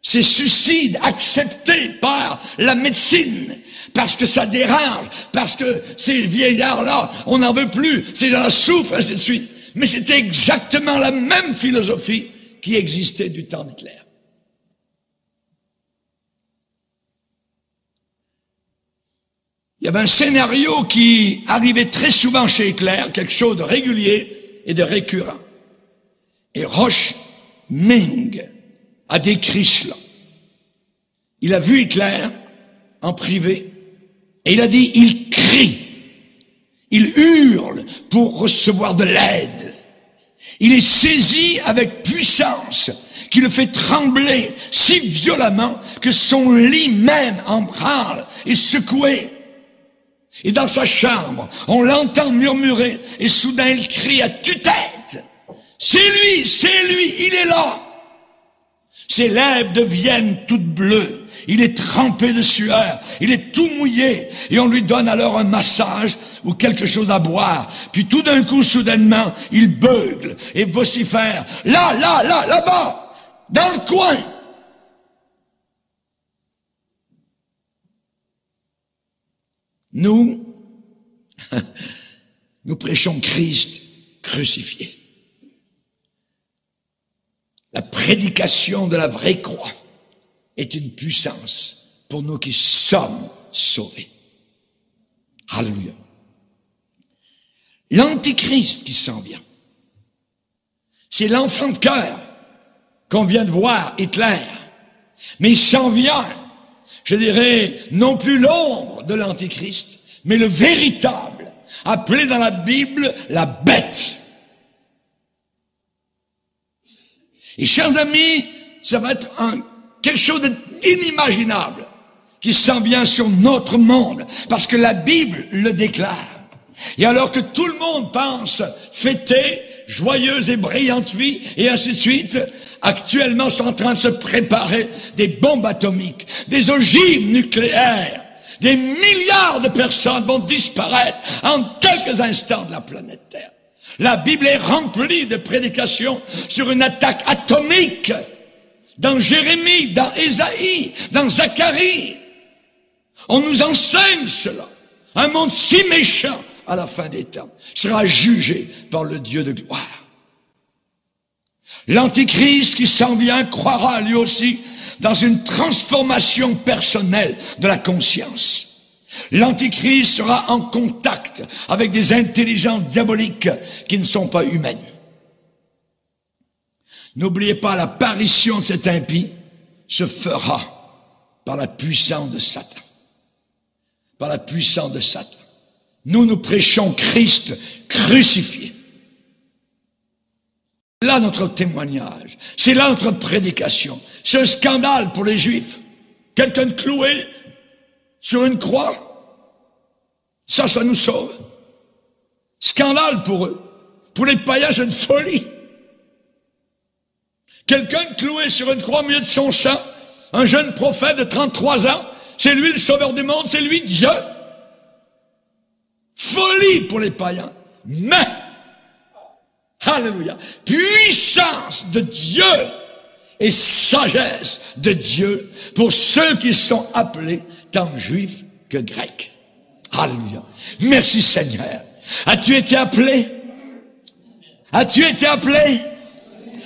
A: ces suicides acceptés par la médecine, parce que ça dérange, parce que ces vieillards-là, on n'en veut plus, ces gens-là souffrent, ainsi de suite. Mais c'était exactement la même philosophie qui existait du temps d'Hitler. Il y avait un scénario qui arrivait très souvent chez Hitler, quelque chose de régulier et de récurrent. Et Roch Ming a décrit cela. Il a vu Hitler en privé et il a dit, il crie, il hurle pour recevoir de l'aide. Il est saisi avec puissance qui le fait trembler si violemment que son lit même en branle et secoué. Et dans sa chambre, on l'entend murmurer et soudain il crie à tue-tête. C'est lui, il est là. Ses lèvres deviennent toutes bleues. Il est trempé de sueur, il est tout mouillé, et on lui donne alors un massage ou quelque chose à boire. Puis tout d'un coup, soudainement, il beugle et vocifère. Là-bas, dans le coin. Nous prêchons Christ crucifié. La prédication de la vraie croix est une puissance pour nous qui sommes sauvés. Alléluia. L'Antichrist qui s'en vient, c'est l'enfant de cœur qu'on vient de voir, Hitler. Mais il s'en vient, je dirais, non plus l'ombre de l'Antichrist, mais le véritable, appelé dans la Bible la bête. Et chers amis, ça va être quelque chose d'inimaginable qui s'en vient sur notre monde, parce que la Bible le déclare. Et alors que tout le monde pense fêter, joyeuse et brillante vie, et ainsi de suite, actuellement sont en train de se préparer des bombes atomiques, des ogives nucléaires. Des milliards de personnes vont disparaître en quelques instants de la planète Terre. La Bible est remplie de prédications sur une attaque atomique. Dans Jérémie, dans Ésaïe, dans Zacharie. On nous enseigne cela. Un monde si méchant, à la fin des temps, sera jugé par le Dieu de gloire. L'Antichrist qui s'en vient croira lui aussi dans une transformation personnelle de la conscience. L'Antichrist sera en contact avec des intelligences diaboliques qui ne sont pas humaines. N'oubliez pas, l'apparition de cet impie se fera par la puissance de Satan. Par la puissance de Satan. Nous prêchons Christ crucifié. C'est là notre témoignage. C'est là notre prédication. C'est un scandale pour les Juifs. Quelqu'un cloué sur une croix. Ça nous sauve. Scandale pour eux. Pour les païens, c'est une folie. Quelqu'un cloué sur une croix au milieu de son sang, un jeune prophète de 33 ans, c'est lui le sauveur du monde, c'est lui Dieu. Folie pour les païens. Mais, alléluia, puissance de Dieu et sagesse de Dieu pour ceux qui sont appelés tant juifs que grecs. Alléluia. Merci Seigneur. As-tu été appelé? As-tu été appelé?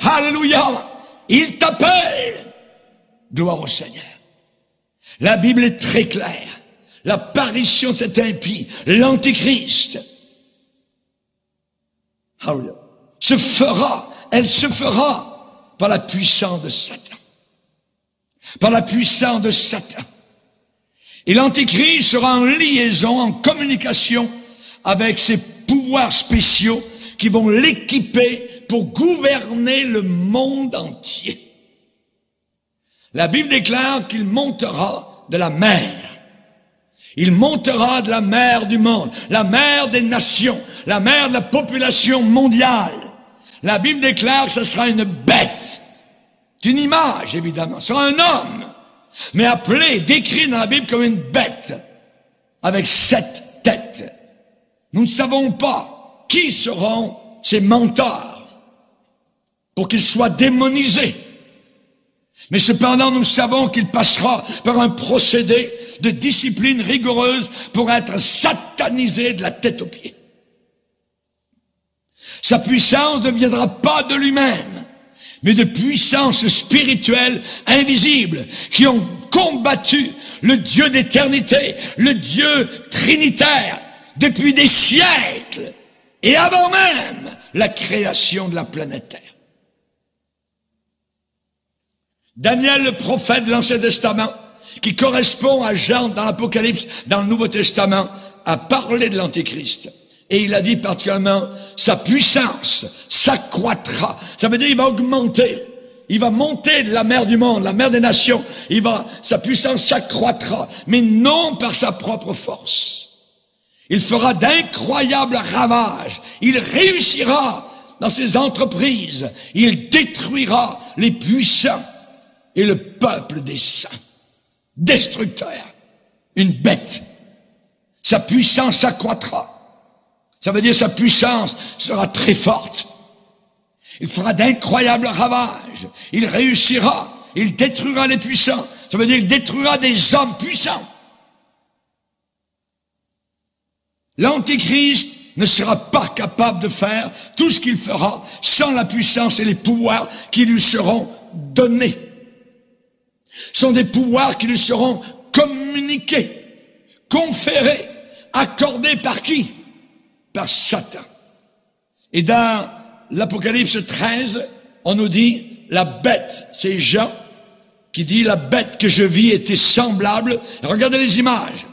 A: Alléluia. Il t'appelle. Gloire au Seigneur. La Bible est très claire. L'apparition de cet impie, l'Antichrist, alléluia, elle se fera par la puissance de Satan. Par la puissance de Satan. Et l'Antichrist sera en liaison, en communication avec ses pouvoirs spéciaux qui vont l'équiper pour gouverner le monde entier. La Bible déclare qu'il montera de la mer. Il montera de la mer du monde, la mer des nations, la mer de la population mondiale, La Bible déclare que ce sera une bête. C'est une image, évidemment. Ce sera un homme, mais appelé, décrit dans la Bible comme une bête, avec 7 têtes. Nous ne savons pas qui seront ses menteurs pour qu'ils soient démonisés. Mais cependant, nous savons qu'il passera par un procédé de discipline rigoureuse pour être satanisé de la tête aux pieds. Sa puissance ne viendra pas de lui-même, mais de puissances spirituelles invisibles qui ont combattu le Dieu d'éternité, le Dieu trinitaire, depuis des siècles et avant même la création de la planète Terre. Daniel, le prophète de l'Ancien Testament, qui correspond à Jean dans l'Apocalypse, dans le Nouveau Testament, a parlé de l'Antéchrist. Et il a dit particulièrement, sa puissance s'accroîtra. Ça veut dire, il va augmenter. Il va monter de la mer du monde, la mer des nations. Sa puissance s'accroîtra, mais non par sa propre force. Il fera d'incroyables ravages. Il réussira dans ses entreprises. Il détruira les puissants et le peuple des saints. Destructeur. Une bête. Sa puissance s'accroîtra. Ça veut dire sa puissance sera très forte. Il fera d'incroyables ravages. Il réussira. Il détruira les puissants. Ça veut dire qu'il détruira des hommes puissants. L'Antéchrist ne sera pas capable de faire tout ce qu'il fera sans la puissance et les pouvoirs qui lui seront donnés. Ce sont des pouvoirs qui lui seront communiqués, conférés, accordés par qui? Par Satan. Et dans l'Apocalypse 13, on nous dit, la bête, c'est Jean qui dit, la bête que je vis était semblable, regardez les images,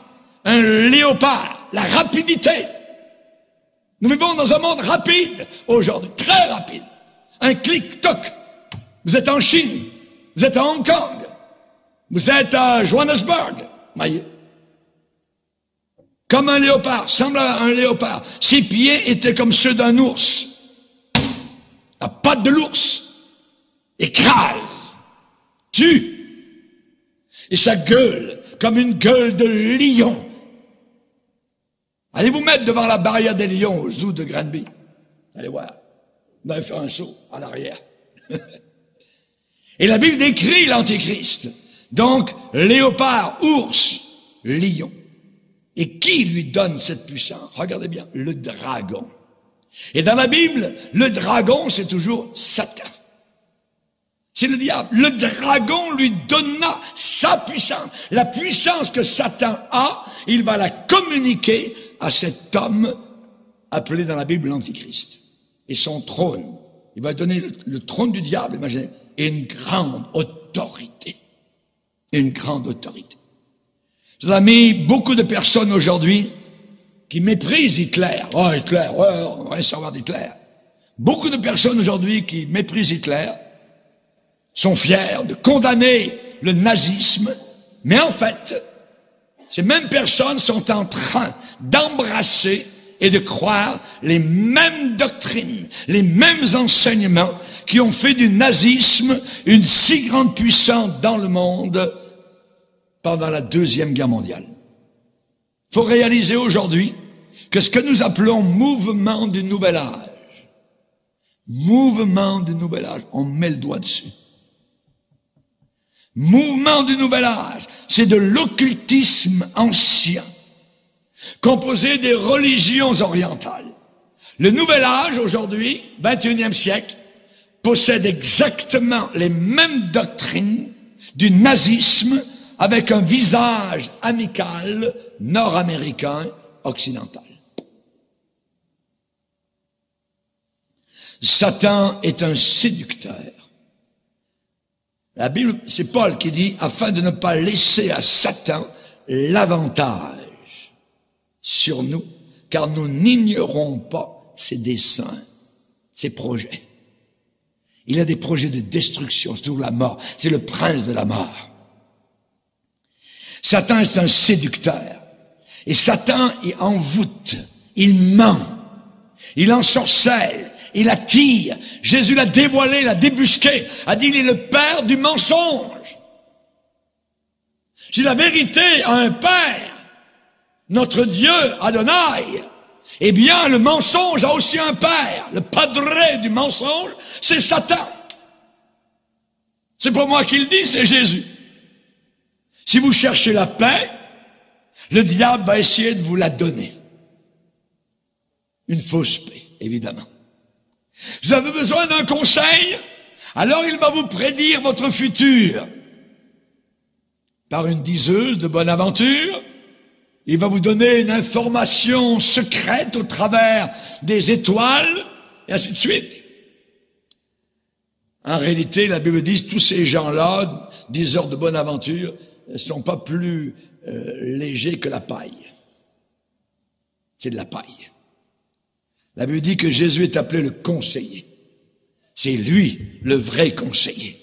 A: un léopard, la rapidité. Nous vivons dans un monde rapide aujourd'hui, très rapide. Un clic-toc. Vous êtes en Chine, vous êtes à Hong Kong, vous êtes à Johannesburg, voyez. Comme un léopard, semble à un léopard. Ses pieds étaient comme ceux d'un ours. La patte de l'ours écrase, tue. Et sa gueule, comme une gueule de lion. Allez vous mettre devant la barrière des lions au zoo de Granby. Allez voir. Vous allez faire un saut en arrière. Et la Bible décrit l'Antéchrist. Donc, léopard, ours, lion. Et qui lui donne cette puissance? Regardez bien, le dragon. Et dans la Bible, le dragon, c'est toujours Satan. C'est le diable. Le dragon lui donna sa puissance. La puissance que Satan a, il va la communiquer à cet homme appelé dans la Bible l'Antichrist. Et son trône, il va donner le trône du diable, imaginez, et une grande autorité. Une grande autorité. J'ai mis beaucoup de personnes aujourd'hui qui méprisent Hitler. Oh, Hitler, on va rien savoir d'Hitler. Beaucoup de personnes aujourd'hui qui méprisent Hitler sont fiers de condamner le nazisme, mais en fait, ces mêmes personnes sont en train d'embrasser et de croire les mêmes doctrines, les mêmes enseignements qui ont fait du nazisme une si grande puissance dans le monde pendant la Deuxième Guerre mondiale. Il faut réaliser aujourd'hui que ce que nous appelons mouvement du nouvel âge, on met le doigt dessus. Mouvement du nouvel âge, c'est de l'occultisme ancien, composé des religions orientales. Le nouvel âge, aujourd'hui, 21e siècle, possède exactement les mêmes doctrines du nazisme avec un visage amical nord-américain occidental. Satan est un séducteur. La Bible, c'est Paul qui dit, afin de ne pas laisser à Satan l'avantage sur nous, car nous n'ignorons pas ses desseins, ses projets. Il a des projets de destruction, c'est toujours la mort, c'est le prince de la mort. Satan est un séducteur, et Satan il envoûte, il ment, il ensorcelle, il attire. Jésus l'a dévoilé, l'a débusqué, a dit il est le père du mensonge. Si la vérité a un père, notre Dieu, Adonai, eh bien le mensonge a aussi un père. Le padré du mensonge, c'est Satan. C'est pas moi qui le dis, c'est Jésus. Si vous cherchez la paix, le diable va essayer de vous la donner. Une fausse paix, évidemment. Vous avez besoin d'un conseil, alors il va vous prédire votre futur. Par une diseuse de bonne aventure, il va vous donner une information secrète au travers des étoiles, et ainsi de suite. En réalité, la Bible dit, tous ces gens-là, diseurs de bonne aventure, ne sont pas plus légers que la paille. C'est de la paille. La Bible dit que Jésus est appelé le conseiller. C'est lui, le vrai conseiller.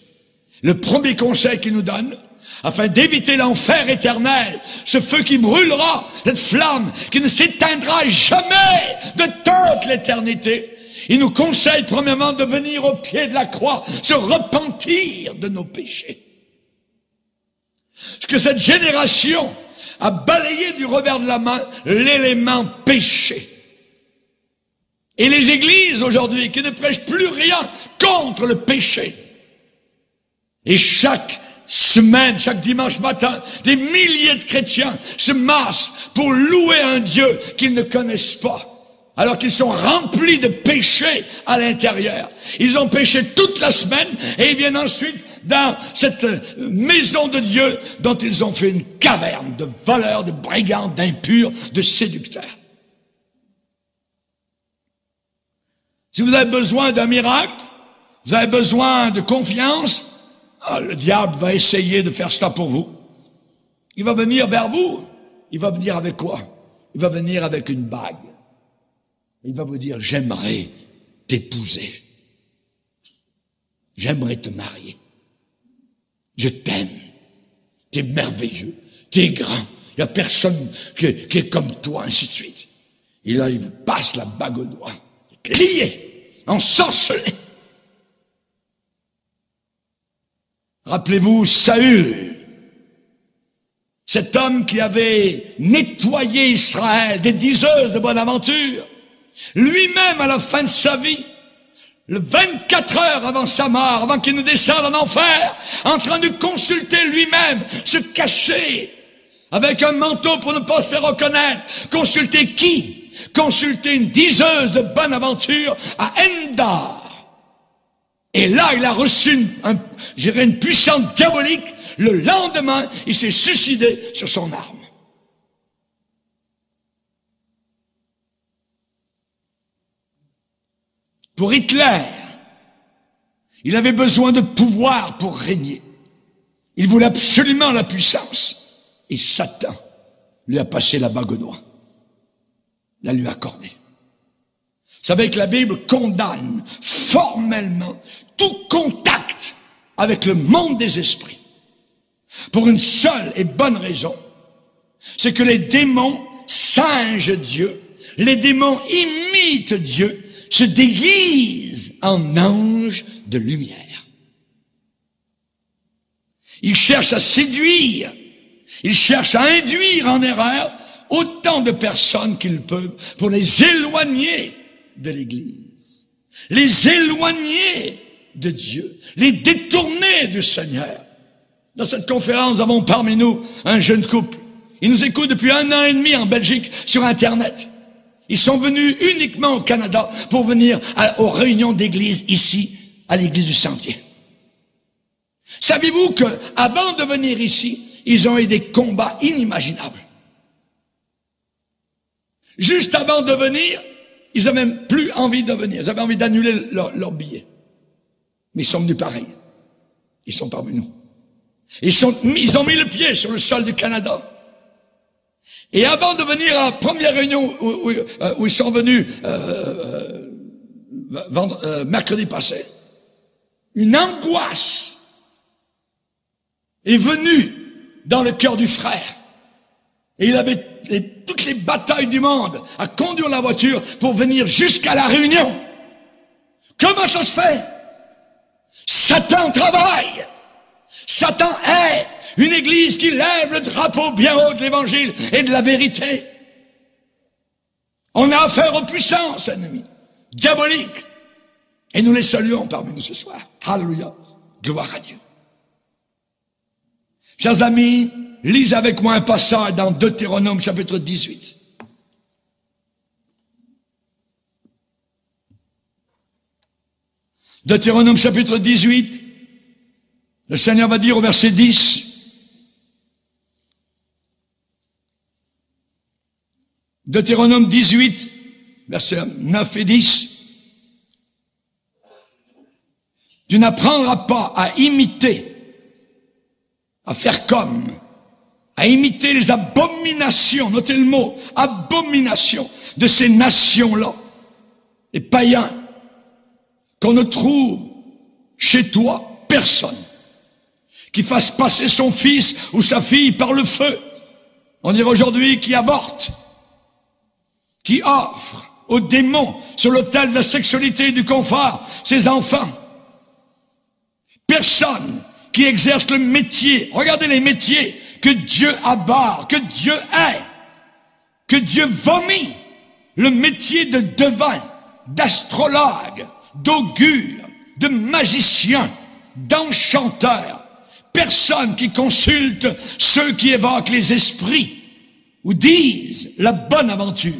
A: Le premier conseil qu'il nous donne, afin d'éviter l'enfer éternel, ce feu qui brûlera, cette flamme qui ne s'éteindra jamais de toute l'éternité, il nous conseille premièrement de venir au pied de la croix, se repentir de nos péchés. Parce que cette génération a balayé du revers de la main l'élément péché. Et les églises aujourd'hui qui ne prêchent plus rien contre le péché. Et chaque semaine, chaque dimanche matin, des milliers de chrétiens se massent pour louer un Dieu qu'ils ne connaissent pas. Alors qu'ils sont remplis de péchés à l'intérieur. Ils ont péché toute la semaine et ils viennent ensuite dans cette maison de Dieu dont ils ont fait une caverne de voleurs, de brigands, d'impurs, de séducteurs. Si vous avez besoin d'un miracle, vous avez besoin de confiance, le diable va essayer de faire cela pour vous. Il va venir vers vous. Il va venir avec quoi? Il va venir avec une bague. Il va vous dire, j'aimerais t'épouser. J'aimerais te marier. Je t'aime. T'es merveilleux. T'es grand. Il n'y a personne qui est comme toi, ainsi de suite. Et là, il vous passe la bague au doigt. Lié, ensorcelé. Rappelez-vous Saül, cet homme qui avait nettoyé Israël des diseuses de bonne aventure. Lui-même, à la fin de sa vie, le 24 heures avant sa mort, avant qu'il ne descende en enfer, en train de consulter lui-même, se cacher avec un manteau pour ne pas se faire reconnaître. Consulter qui? Consulter une diseuse de bonne aventure à Endor. Et là, il a reçu une puissance diabolique. Le lendemain, il s'est suicidé sur son arme. Pour Hitler, il avait besoin de pouvoir pour régner. Il voulait absolument la puissance. Et Satan lui a passé la bague au doigt. La lui accordé. Vous savez que la Bible condamne formellement tout contact avec le monde des esprits. Pour une seule et bonne raison, c'est que les démons singent Dieu, les démons imitent Dieu, se déguisent en anges de lumière. Ils cherchent à séduire, ils cherchent à induire en erreur autant de personnes qu'ils peuvent pour les éloigner de l'Église, les éloigner de Dieu, les détourner du Seigneur. Dans cette conférence, nous avons parmi nous un jeune couple. Ils nous écoutent depuis 1 an et demi en Belgique sur Internet. Ils sont venus uniquement au Canada pour venir aux réunions d'église ici, à l'église du Sentier. Savez-vous que avant de venir ici, ils ont eu des combats inimaginables. Juste avant de venir, ils n'avaient même plus envie de venir. Ils avaient envie d'annuler leur billet. Mais ils sont venus pareil. Ils sont parmi nous. Ils ont mis le pied sur le sol du Canada. Et avant de venir à la première réunion où ils sont venus mercredi passé, une angoisse est venue dans le cœur du frère. Et il avait toutes les batailles du monde à conduire la voiture pour venir jusqu'à la réunion. Comment ça se fait? Satan travaille. Satan est une église qui lève le drapeau bien haut de l'évangile et de la vérité. On a affaire aux puissances ennemies, diaboliques. Et nous les saluons parmi nous ce soir. Alléluia. Gloire à Dieu. Chers amis, lisez avec moi un passage dans Deutéronome chapitre 18. Deutéronome chapitre 18, le Seigneur va dire au verset 10, Deutéronome 18, versets 9 et 10, tu n'apprendras pas à imiter, à faire comme, à imiter les abominations, notez le mot, abominations de ces nations-là, les païens, qu'on ne trouve chez toi personne qui fasse passer son fils ou sa fille par le feu. On dirait aujourd'hui qui avorte, qui offre aux démons sur l'autel de la sexualité et du confort ses enfants. Personne qui exerce le métier, regardez les métiers que Dieu abhorre, que Dieu hait, que Dieu vomit, le métier de devin, d'astrologue, d'augure, de magicien, d'enchanteur. Personne qui consulte ceux qui évoquent les esprits ou disent la bonne aventure.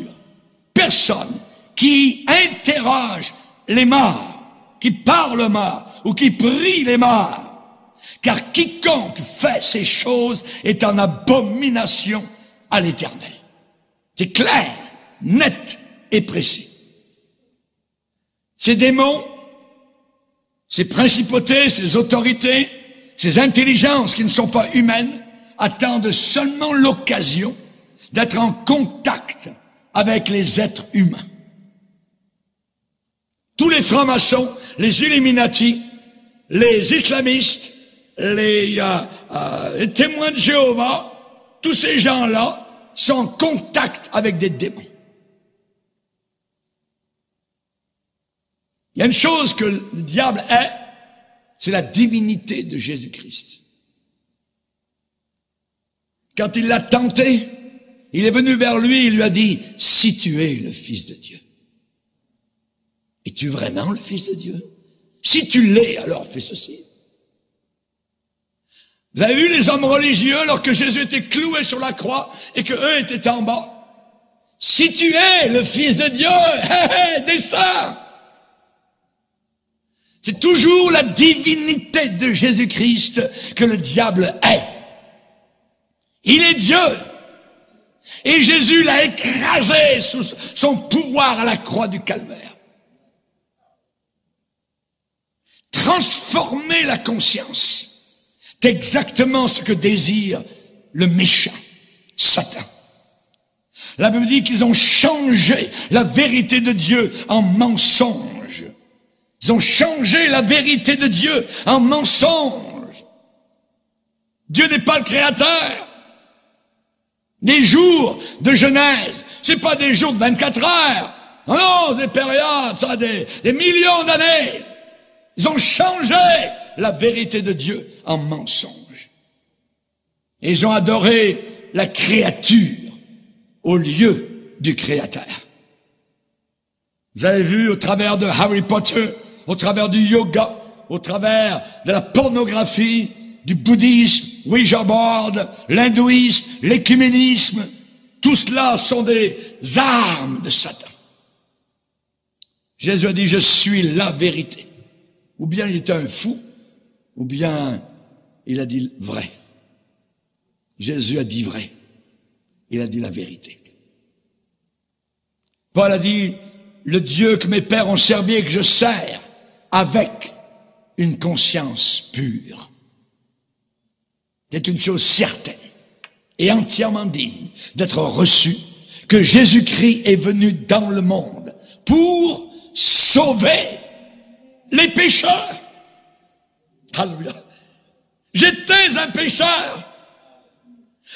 A: Personne qui interroge les morts, qui parle aux morts ou qui prie les morts. Car quiconque fait ces choses est en abomination à l'Éternel. C'est clair, net et précis. Ces démons, ces principautés, ces autorités, ces intelligences qui ne sont pas humaines, attendent seulement l'occasion d'être en contact avec les êtres humains. Tous les francs-maçons, les Illuminati, les islamistes, les témoins de Jéhovah, tous ces gens-là sont en contact avec des démons. Il y a une chose que le diable est, c'est la divinité de Jésus-Christ. Quand il l'a tenté, il est venu vers lui et il lui a dit, si tu es le Fils de Dieu, es-tu vraiment le Fils de Dieu? Si tu l'es, alors fais ceci. Vous avez vu les hommes religieux alors que Jésus était cloué sur la croix et que eux étaient en bas? Si tu es le Fils de Dieu, descends! C'est toujours la divinité de Jésus-Christ que le diable est. Il est Dieu. Et Jésus l'a écrasé sous son pouvoir à la croix du Calvaire. Transformer la conscience, c'est exactement ce que désire le méchant, Satan. La Bible dit qu'ils ont changé la vérité de Dieu en mensonge. Ils ont changé la vérité de Dieu en mensonge. Dieu n'est pas le créateur. Des jours de Genèse, c'est pas des jours de 24 heures. Non, des périodes, ça a des millions d'années. Ils ont changé la vérité de Dieu en mensonge. Et ils ont adoré la créature au lieu du Créateur. Vous avez vu au travers de Harry Potter, au travers du yoga, au travers de la pornographie, du bouddhisme, Ouija board, l'hindouisme, l'écuménisme, tout cela sont des armes de Satan. Jésus a dit, je suis la vérité. Ou bien il était un fou, ou bien il a dit vrai. Jésus a dit vrai. Il a dit la vérité. Paul a dit, le Dieu que mes pères ont servi et que je sers avec une conscience pure. C'est une chose certaine et entièrement digne d'être reçue, que Jésus-Christ est venu dans le monde pour sauver les pécheurs. Alléluia. J'étais un pécheur.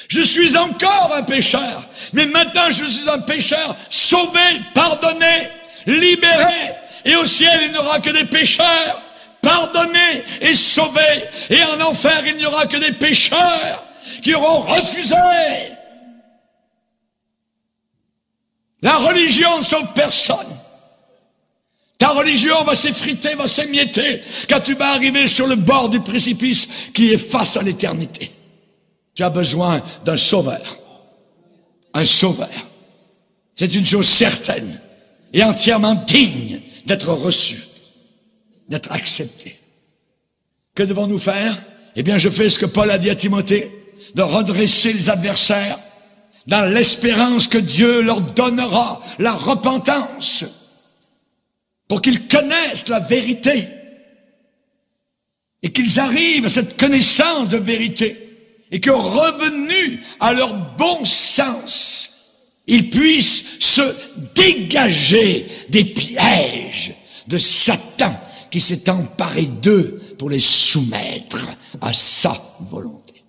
A: Je suis encore un pécheur. Mais maintenant, je suis un pécheur sauvé, pardonné, libéré Et au ciel, il n'y aura que des pécheurs pardonnés et sauvés. Et en enfer, il n'y aura que des pécheurs qui auront refusé. La religion ne sauve personne. Ta religion va s'effriter, va s'émietter quand tu vas arriver sur le bord du précipice qui est face à l'éternité. Tu as besoin d'un sauveur. Un sauveur. C'est une chose certaine et entièrement digne d'être reçue, d'être acceptée. Que devons-nous faire? Eh bien, je fais ce que Paul a dit à Timothée, de redresser les adversaires dans l'espérance que Dieu leur donnera la repentance pour qu'ils connaissent la vérité et qu'ils arrivent à cette connaissance de vérité et que revenus à leur bon sens, ils puissent se dégager des pièges de Satan qui s'est emparé d'eux pour les soumettre à sa volonté.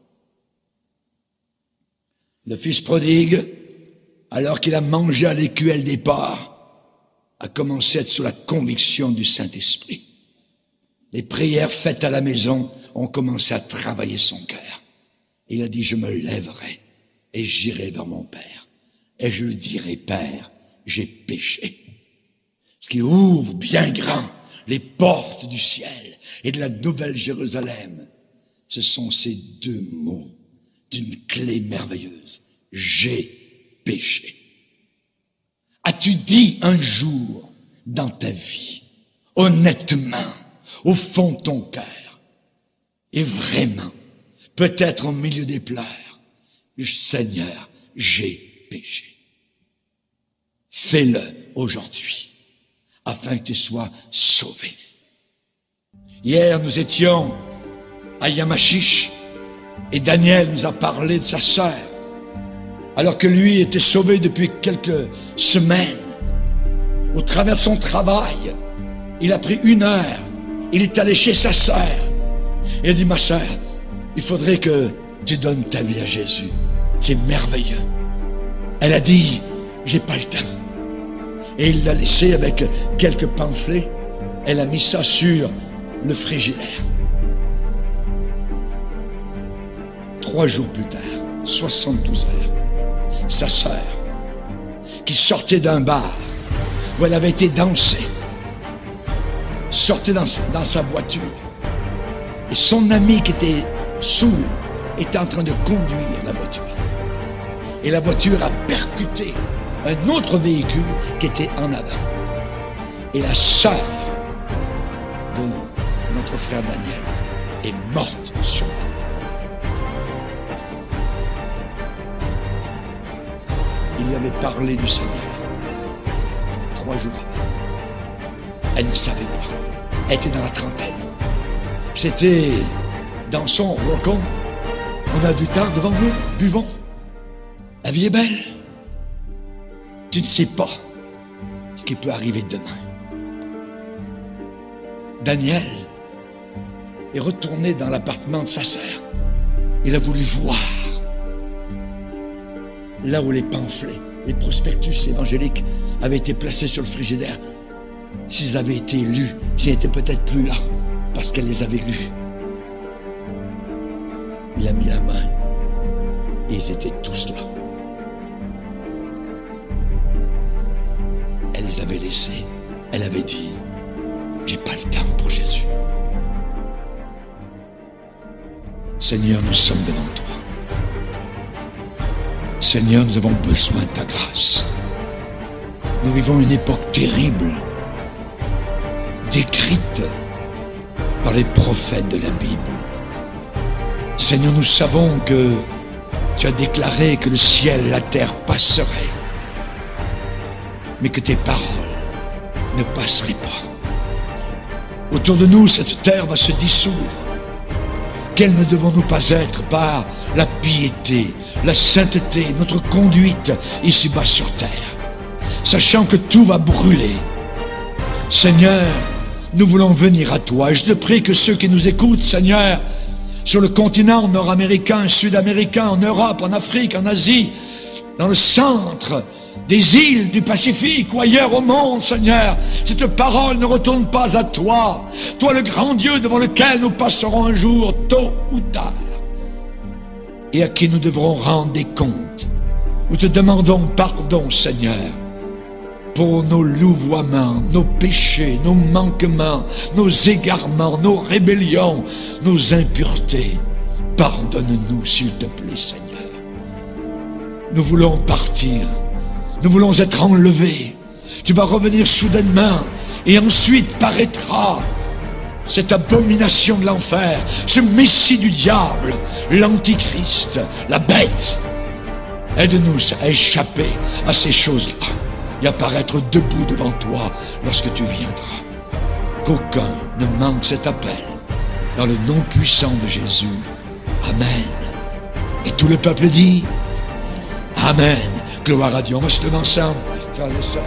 A: Le fils prodigue, alors qu'il a mangé à l'écuelle des porcs, a commencé à être sous la conviction du Saint-Esprit. Les prières faites à la maison ont commencé à travailler son cœur. Il a dit, je me lèverai et j'irai vers mon Père. Et je lui dirai, Père, j'ai péché. Ce qui ouvre bien grand les portes du ciel et de la nouvelle Jérusalem. Ce sont ces deux mots d'une clé merveilleuse. J'ai péché. As-tu dit un jour dans ta vie, honnêtement, au fond de ton cœur, et vraiment, peut-être au milieu des pleurs, Seigneur, j'ai péché. Fais-le aujourd'hui, afin que tu sois sauvé. Hier, nous étions à Yamachiche, et Daniel nous a parlé de sa sœur, alors que lui était sauvé depuis quelques semaines. Au travers de son travail, il a pris 1 heure, il est allé chez sa sœur, il a dit, ma sœur, il faudrait que tu donnes ta vie à Jésus. C'est merveilleux. Elle a dit, j'ai pas le temps. Et il l'a laissé avec quelques pamphlets. Elle a mis ça sur le frigidaire. 3 jours plus tard, 72 heures, sa sœur, qui sortait d'un bar où elle avait été dansée, sortait dans sa voiture. Et son ami qui était sourd était en train de conduire la voiture. Et la voiture a percuté un autre véhicule qui était en avant. Et la sœur de notre frère Daniel est morte sur le coup. Il lui avait parlé du Seigneur 3 jours avant. Elle ne savait pas. Elle était dans la trentaine. C'était dans son rocon. On a du temps devant nous, buvons. La vie est belle. Tu ne sais pas ce qui peut arriver demain. Daniel est retourné dans l'appartement de sa sœur. Il a voulu voir là où les pamphlets, les prospectus évangéliques avaient été placés sur le frigidaire. S'ils avaient été lus, s'ils n'étaient peut-être plus là, parce qu'elle les avait lus. Il a mis la main et ils étaient tous là. Elle les avait laissés. Elle avait dit, j'ai pas le temps pour Jésus. Seigneur, nous sommes devant toi. Seigneur, nous avons besoin de ta grâce. Nous vivons une époque terrible, décrite par les prophètes de la Bible. Seigneur, nous savons que tu as déclaré que le ciel et la terre passeraient, mais que tes paroles ne passeraient pas. Autour de nous, cette terre va se dissoudre. Quels ne devons-nous pas être par la piété, la sainteté, notre conduite ici-bas sur terre, sachant que tout va brûler. Seigneur, nous voulons venir à toi. Et je te prie que ceux qui nous écoutent, Seigneur, sur le continent nord-américain, sud-américain, en Europe, en Afrique, en Asie, dans le centre des îles du Pacifique ou ailleurs au monde, Seigneur, cette parole ne retourne pas à toi, toi le grand Dieu devant lequel nous passerons un jour, tôt ou tard, et à qui nous devrons rendre des comptes. Nous te demandons pardon, Seigneur, pour nos louvoiements, nos péchés, nos manquements, nos égarements, nos rébellions, nos impuretés. Pardonne-nous, s'il te plaît, Seigneur. Nous voulons partir. Nous voulons être enlevés. Tu vas revenir soudainement et ensuite paraîtra cette abomination de l'enfer, ce messie du diable, l'antichrist, la bête. Aide-nous à échapper à ces choses-là et à paraître debout devant toi lorsque tu viendras. Qu'aucun ne manque cet appel. Dans le nom puissant de Jésus. Amen. Et tout le peuple dit Amen. Gloire à Dieu. On va se lever ensemble, frères et sœurs.